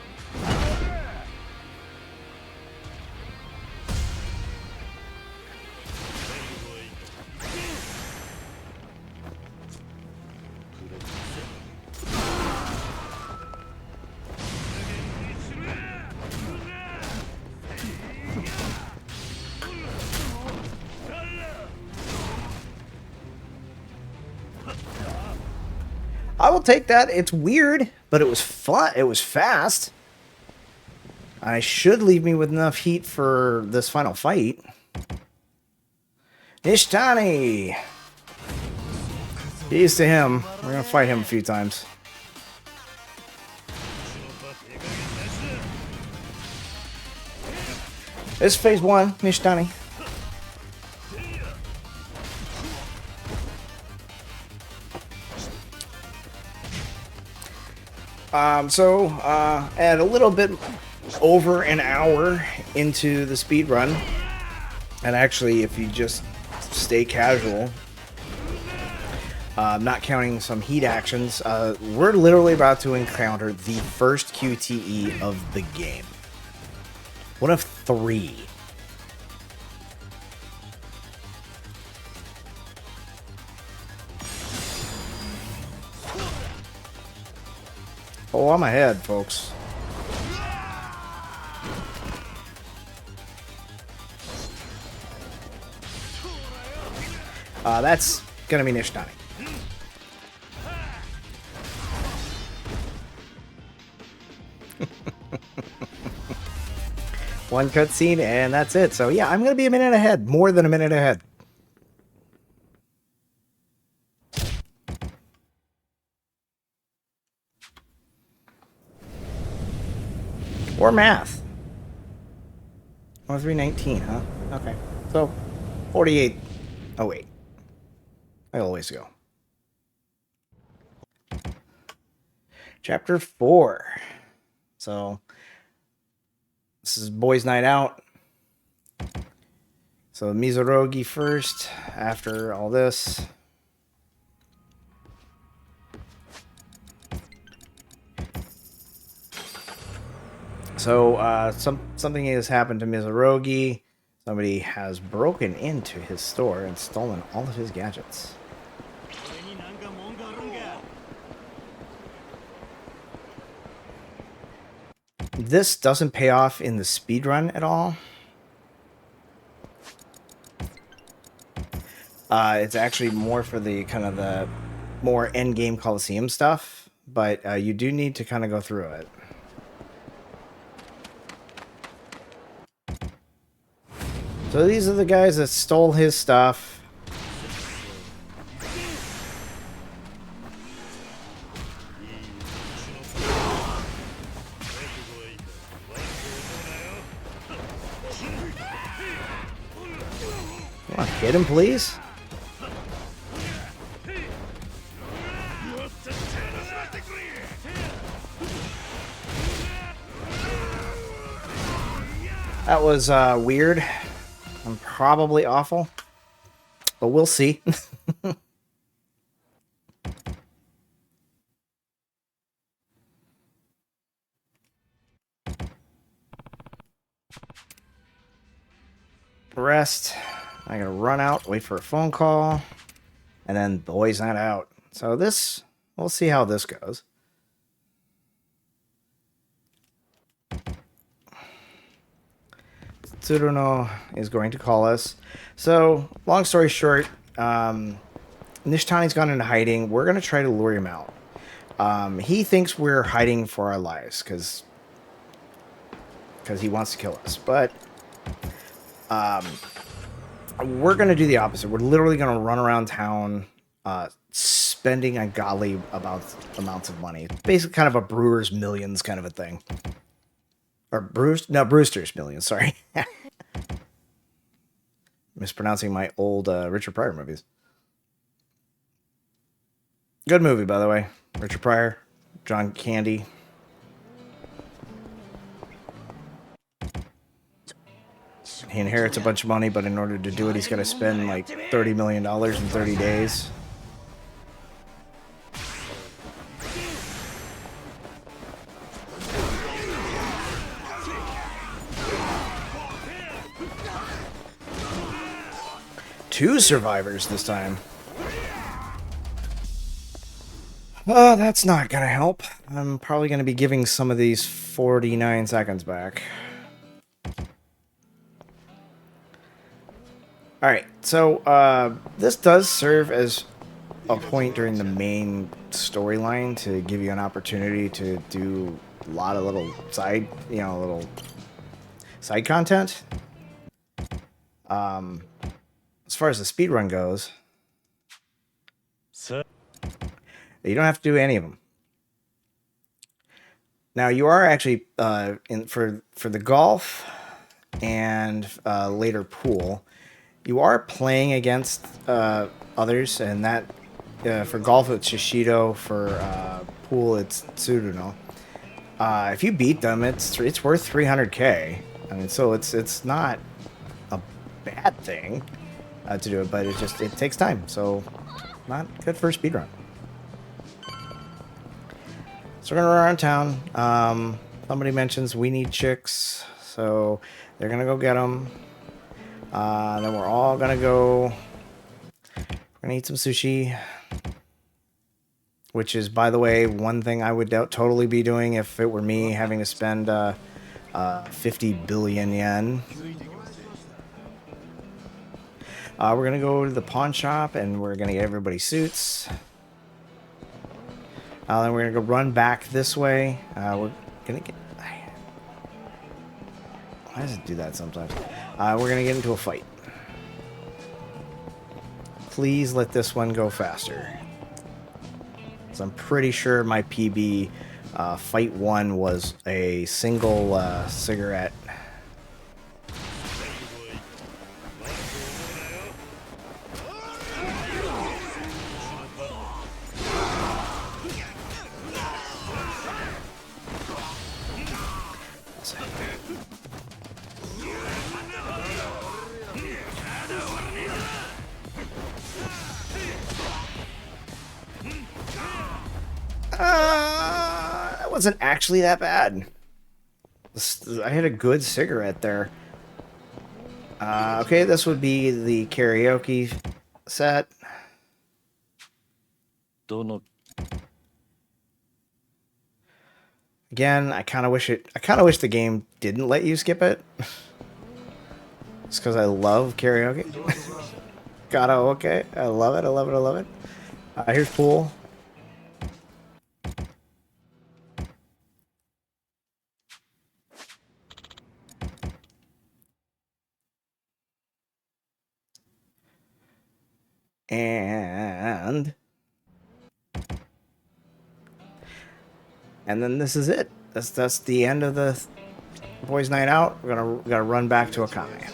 I will take that. It's weird, but it was fun. It was fast. I should leave me with enough heat for this final fight. Ishtani! Peace to him. We're gonna fight him a few times. This is phase 1, Nishtani. At a little bit over an hour into the speed run, and actually if you just stay casual, not counting some heat actions, we're literally about to encounter the first QTE of the game. One of 3. Oh, I'm ahead, folks. That's gonna be Nishtani. One cutscene, and that's it. So yeah, I'm gonna be a minute ahead. More than a minute ahead. Or math. Oh, 319, huh? Okay. So, 48. Oh, wait. I got a ways to go. Chapter 4. So, this is Boys' Night Out. So, Mizurogi first, after all this. So, something has happened to Mizurogi. Somebody has broken into his store and stolen all of his gadgets. This doesn't pay off in the speedrun at all. It's actually more for the kind of the more end-game Coliseum stuff, but you do need to kind of go through it. So these are the guys that stole his stuff. Come on, hit him, please. That was weird. I'm probably awful, but we'll see. Rest. I gotta run out, wait for a phone call, and then Boys' Night Out. So this, we'll see how this goes. Tsuruno is going to call us. So, long story short, Nishtani's gone into hiding. We're going to try to lure him out. He thinks we're hiding for our lives because he wants to kill us. But we're going to do the opposite. We're literally going to run around town spending ungodly amounts of money. Basically kind of a Brewer's Millions kind of a thing. Or Brewster's Millions, sorry. Mispronouncing my old Richard Pryor movies. Good movie, by the way. Richard Pryor, John Candy. He inherits a bunch of money, but in order to do it, he's got to spend like $30 million in 30 days. Two survivors this time. Oh, that's not going to help. I'm probably going to be giving some of these 49 seconds back. Alright, so this does serve as a point during the main storyline to give you an opportunity to do a lot of little side content. As far as the speedrun goes, you don't have to do any of them. Now, you are actually, for the golf and later pool, you are playing against others, and that for golf it's Shishido, for pool it's Tsuruno. If you beat them, it's worth 300k. I mean, so it's not a bad thing to do it, but it takes time, so not good for a speedrun. So we're gonna run around town. Somebody mentions we need chicks, so they're gonna go get them. Then we're all gonna go. We're gonna eat some sushi, which is, by the way, one thing I would totally be doing if it were me having to spend 50 billion yen. We're gonna go to the pawn shop and we're gonna get everybody suits. Then we're gonna go run back this way. We're gonna get. Why does it do that sometimes? We're gonna get into a fight. Please let this one go faster. So I'm pretty sure my PB fight 1 was a single cigarette. That wasn't actually that bad. I had a good cigarette there. Okay, this would be the karaoke set. Again, I kind of wish the game didn't let you skip it. It's because I love karaoke. Karaoke. I love it. I love it. I love it. Here's pool. And then this is it. That's the end of the boys' night out. We're gonna run back to Akame.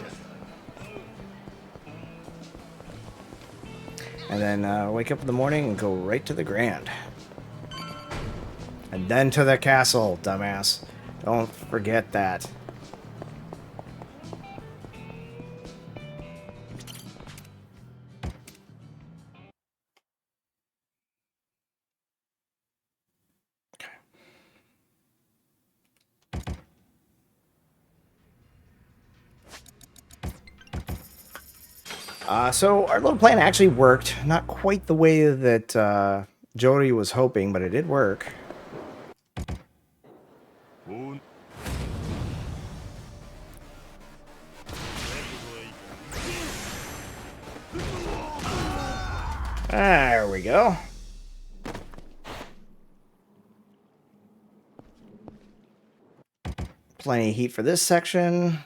And then wake up in the morning and go right to the Grand. And then to the castle, dumbass. Don't forget that. So our little plan actually worked. Not quite the way that Jody was hoping, but it did work. There we go. Plenty of heat for this section.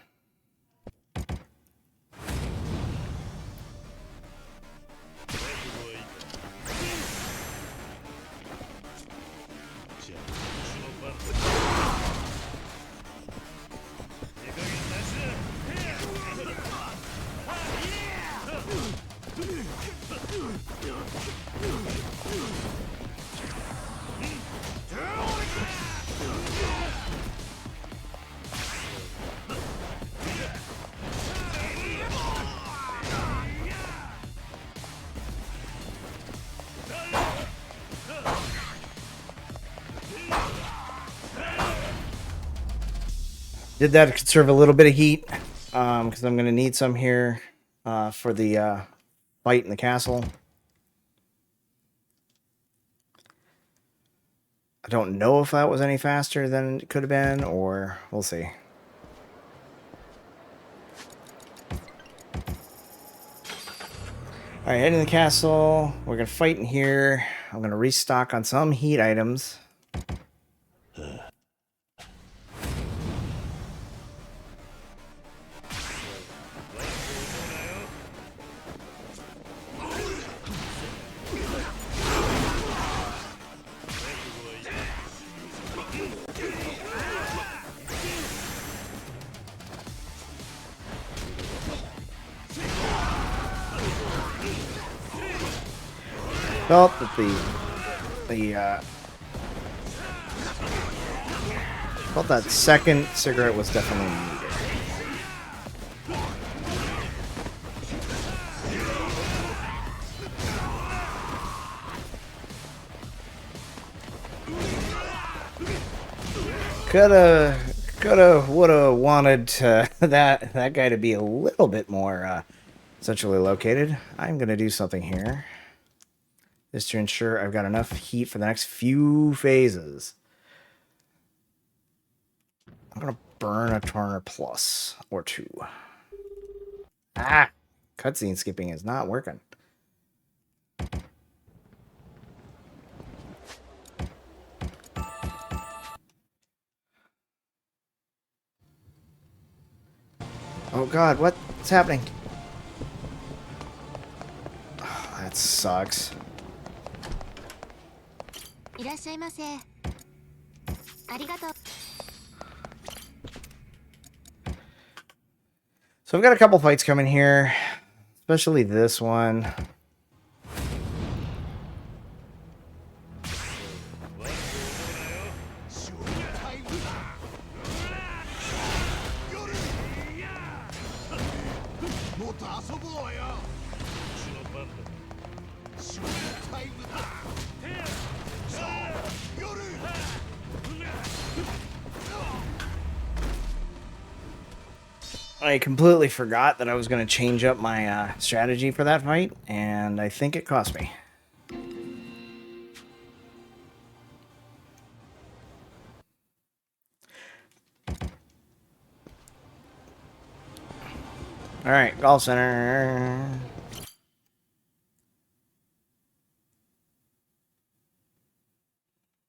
Did that to conserve a little bit of heat, because I'm going to need some here for the fight in the castle. I don't know if that was any faster than it could have been, or we'll see. Alright, heading to the castle. We're going to fight in here. I'm going to restock on some heat items. Felt that felt that second cigarette was definitely needed. Woulda wanted that guy to be a little bit more centrally located. I'm gonna do something here. Just to ensure I've got enough heat for the next few phases. I'm going to burn a Turner Plus or two. Ah! Cutscene skipping is not working. Oh god, what's happening? Oh, that sucks. So I've got a couple fights coming here, especially this one. I completely forgot that I was going to change up my strategy for that fight, and I think it cost me. Alright, golf center.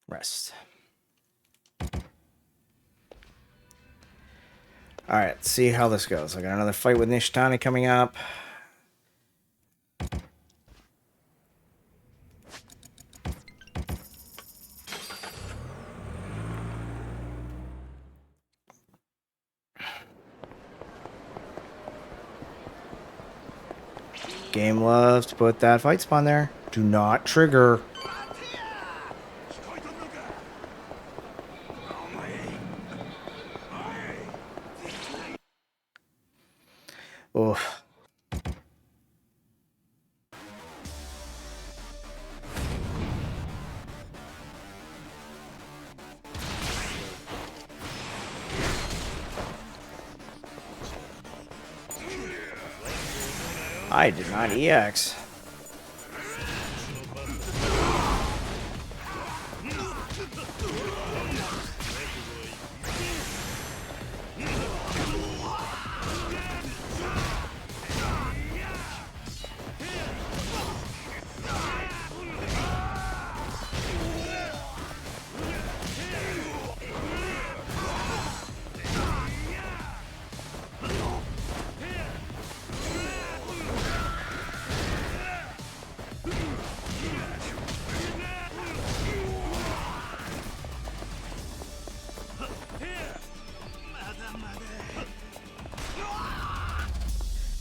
Rest. Alright, let's see how this goes. I got another fight with Nishitani coming up. Game loves to put that fight spawn there. Do not trigger. Oof. I did not EX.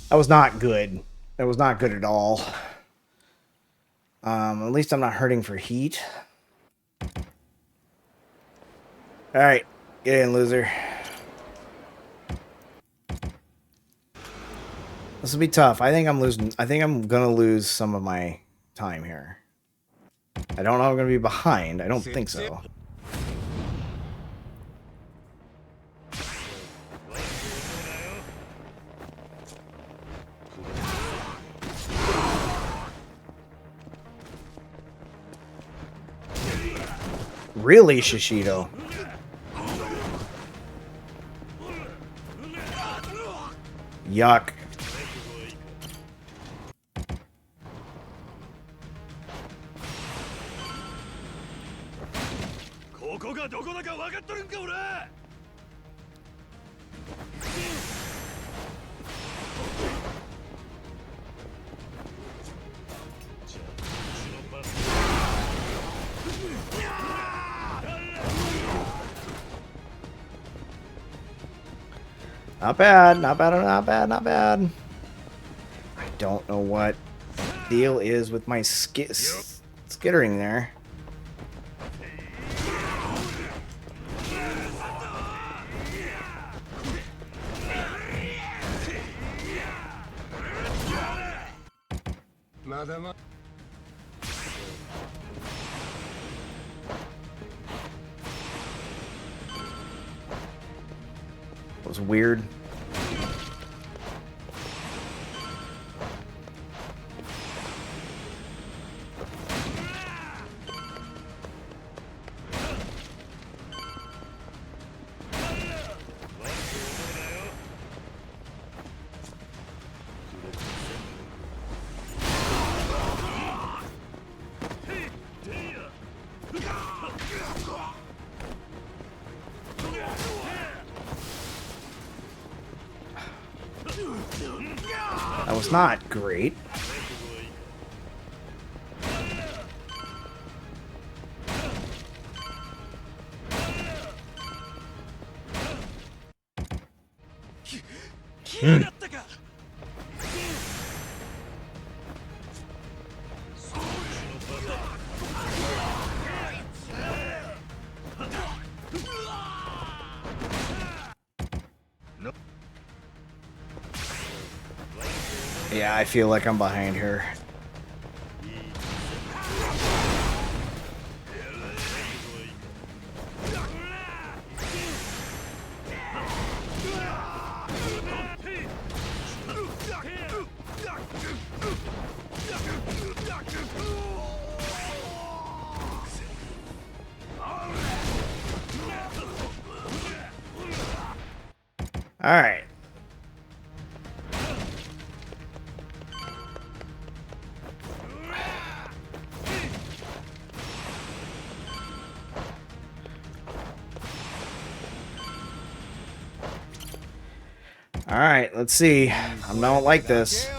That was not good. That was not good at all. At least I'm not hurting for heat. Alright, get in, loser. This will be tough. I think I'm losing. I think I'm gonna lose some of my time here. I don't know if I'm gonna be behind. I don't think so. Really, Shishido? Yuck. Not bad, not bad, not bad, not bad. I don't know what the deal is with my skittering there. It was weird. That was not great. Yeah, I feel like I'm behind her. All right. All right, let's see. I don't like this.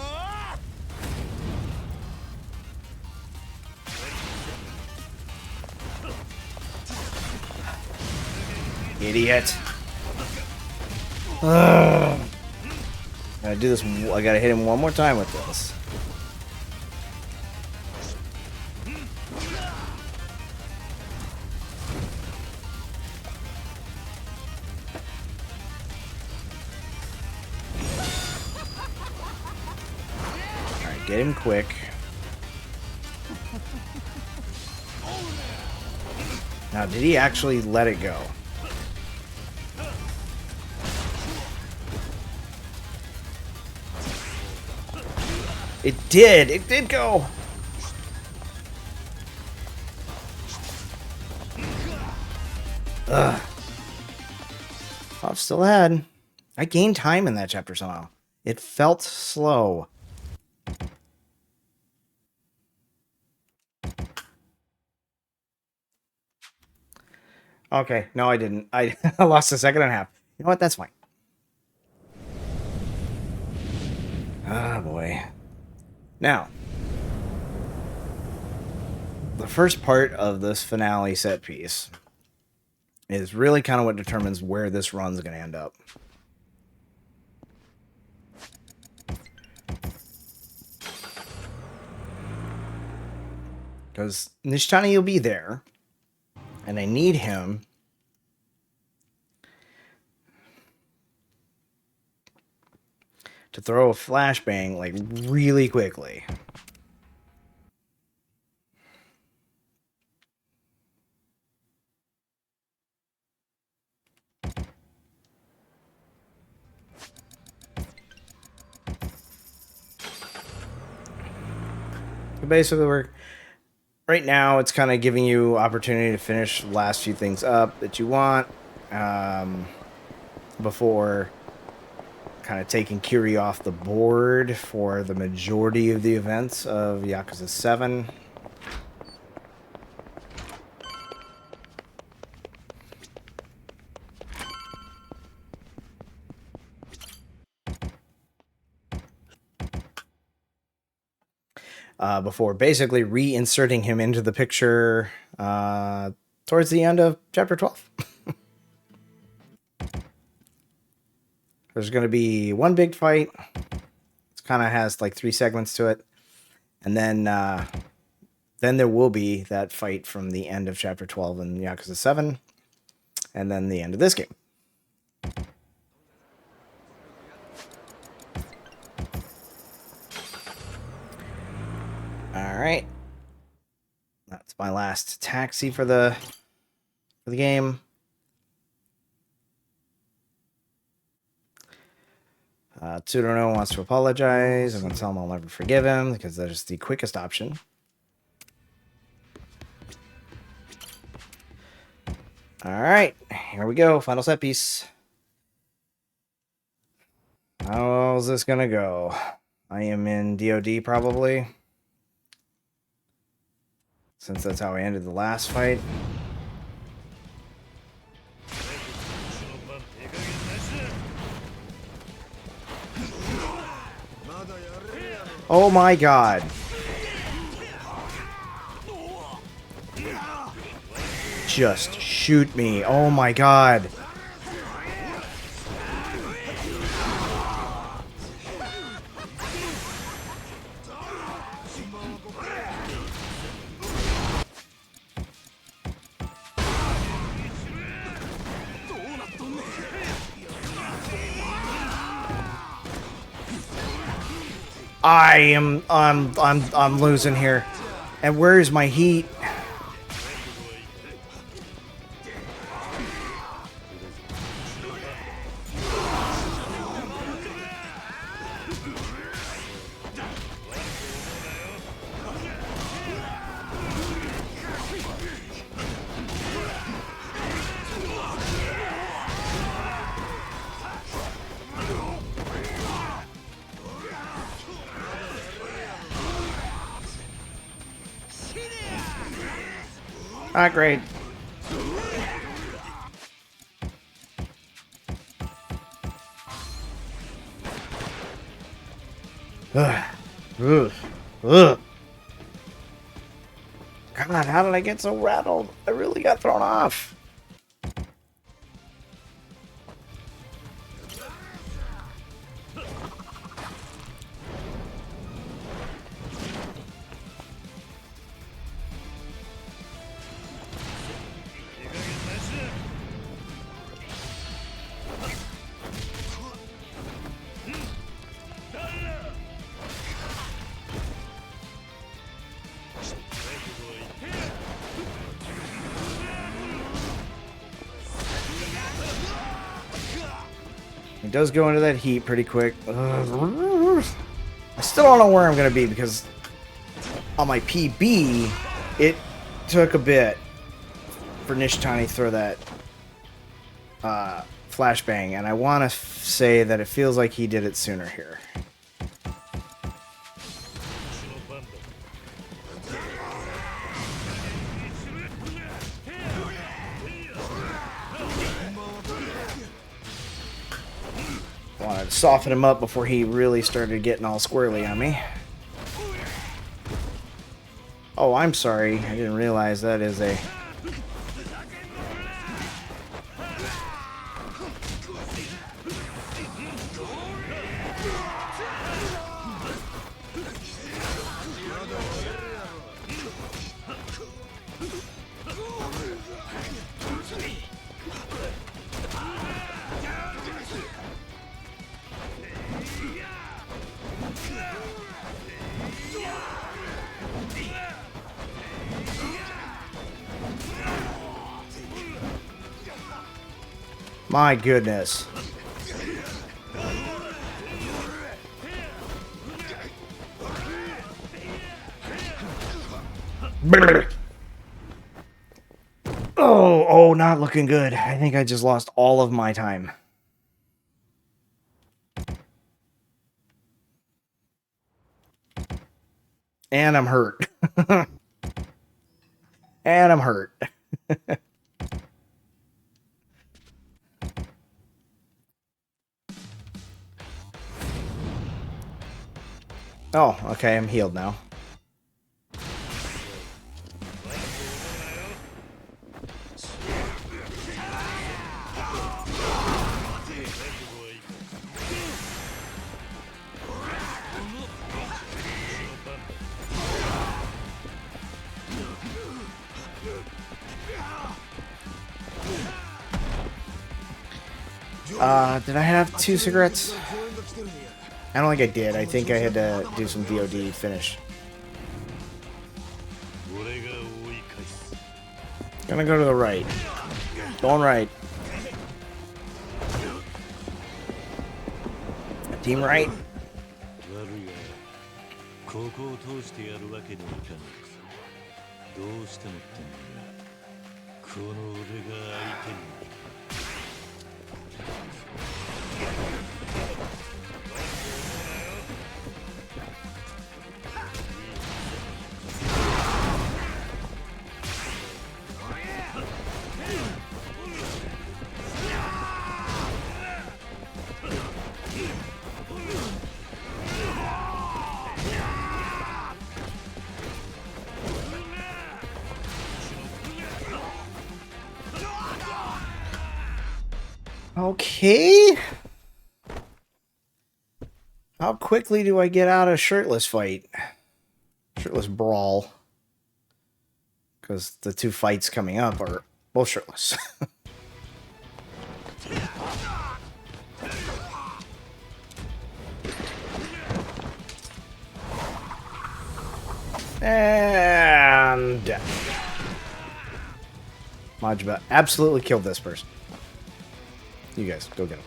Idiot. Ugh. I gotta do this. I gotta hit him one more time with this. Alright, get him quick. Now, did he actually let it go? It did! It did go! Ugh. I'm still ahead. I gained time in that chapter somehow. It felt slow. Okay, no I didn't. I lost a second and a half. You know what? That's fine. Ah, boy. Now, the first part of this finale set piece is really kind of what determines where this run's going to end up. Because Nishtani will be there, and I need him to throw a flashbang like really quickly. Basically, we're right now. It's kind of giving you opportunity to finish the last few things up that you want before kind of taking Kiri off the board for the majority of the events of Yakuza 7. Before basically reinserting him into the picture towards the end of Chapter 12. There's going to be one big fight. It kind of has like 3 segments to it. And then there will be that fight from the end of Chapter 12 in Yakuza 7. And then the end of this game. Alright. That's my last taxi for the game. Tsuruno wants to apologize. I'm going to tell him I'll never forgive him because that is the quickest option. Alright, here we go. Final set piece. How's this going to go? I am in DOD probably, since that's how I ended the last fight. Oh my god. Just shoot me. Oh my god. I'm losing here. And where is my heat? Not great. Ugh. Ugh. Ugh. God, how did I get so rattled? I really got thrown off. He does go into that heat pretty quick. Ugh. I still don't know where I'm going to be because on my PB, it took a bit for Nishtani to throw that flashbang, and I want to say that it feels like he did it sooner here. Wanted to soften him up before he really started getting all squirrely on me. Oh, I'm sorry. I didn't realize that is a... My goodness. Oh, not looking good. I think I just lost all of my time. And I'm hurt. And I'm hurt. Oh, okay, I'm healed now. Did I have 2 cigarettes? I don't think I did. I think I had to do some DOD finish. Gonna go to the right. Going right. Team right. Okay. How quickly do I get out of shirtless fight? Shirtless brawl. Because the 2 fights coming up are both shirtless. And death. Majba absolutely killed this person. You guys, go get him.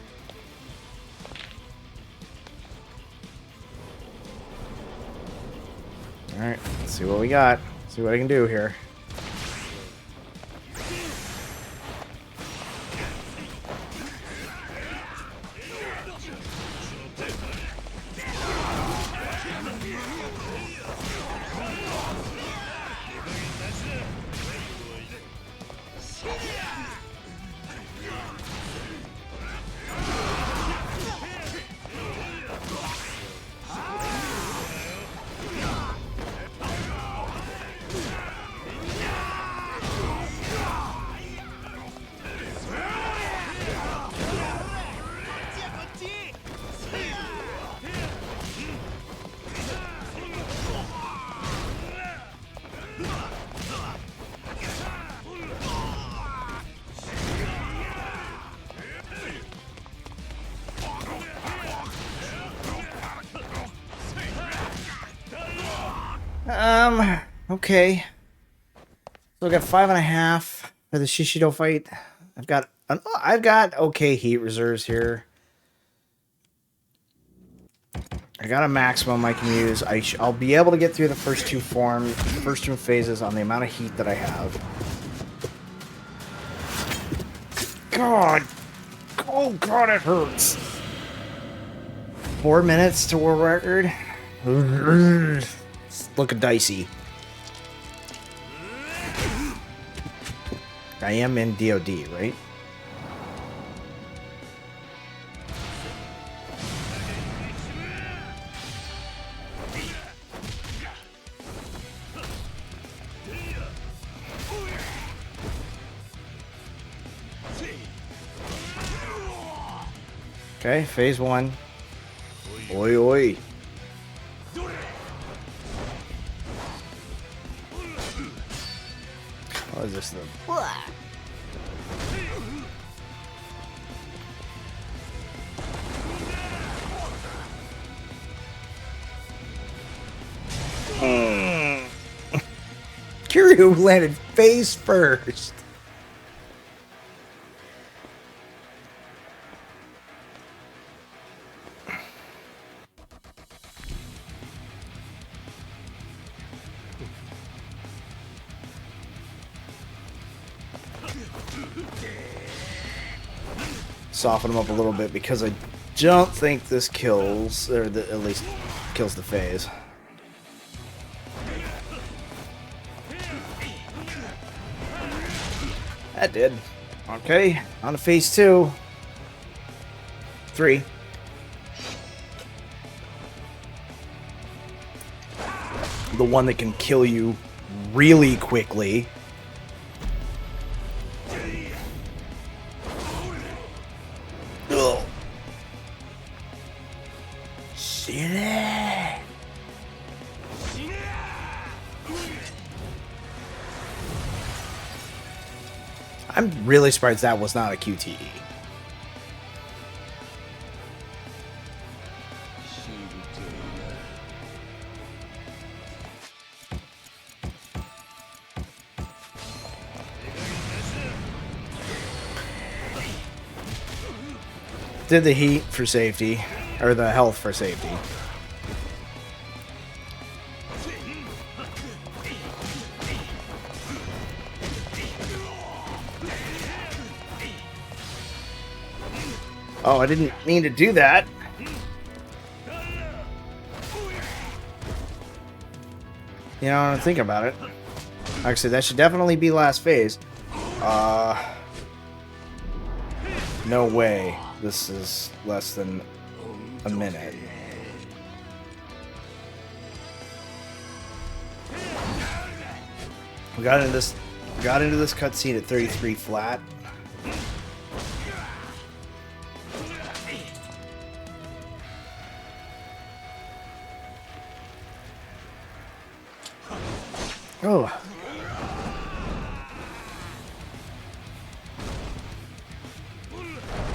Alright, let's see what we got. See what I can do here. Okay. So I got 5.5 for the Shishido fight. I've got okay heat reserves here. I got a maximum I can use. I'll be able to get through the first two phases on the amount of heat that I have. God. Oh God, it hurts. 4 minutes to world record. It's looking dicey. I am in DOD, right? Okay, phase 1. Oi, oi. What is this? The Kiryu landed face first. Soften him up a little bit because I don't think this kills, or at least kills the phase. That did. Okay, on to phase 2. 3. The one that can kill you really quickly. Ugh. Shit. I'm really surprised that was not a QTE. Did the heat for safety, or the health for safety. Oh, I didn't mean to do that. You know, think about it. Actually, that should definitely be last phase. No way. This is less than a minute. We got into this cutscene at 33 flat. Oh.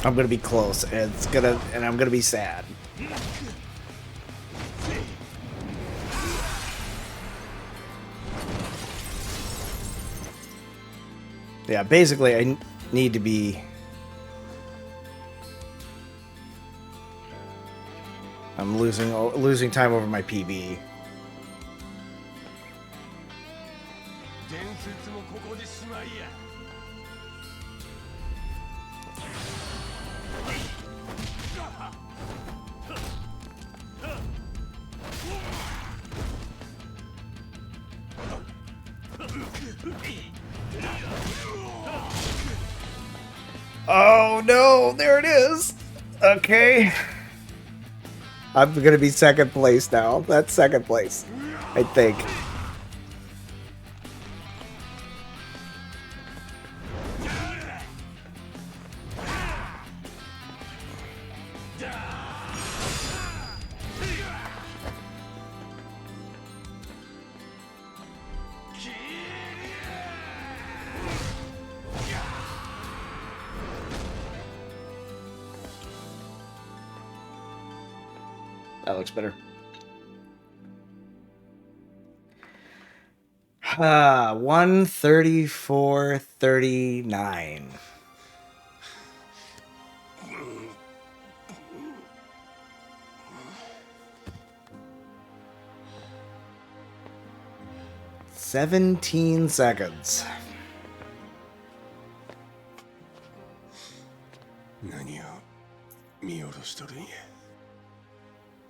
I'm gonna be close, and I'm gonna be sad. Yeah, basically, I need to be. I'm losing time over my PB. Oh no, there it is. Okay. I'm gonna be second place now. That's second place, I think. That looks better. 134.39. "17 seconds." 何を見下ろしとるんや。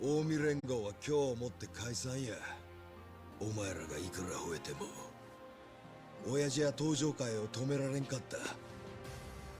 近江連合は今日をもって解散や。お前らがいくら吠えても親父や登場会を止められんかった。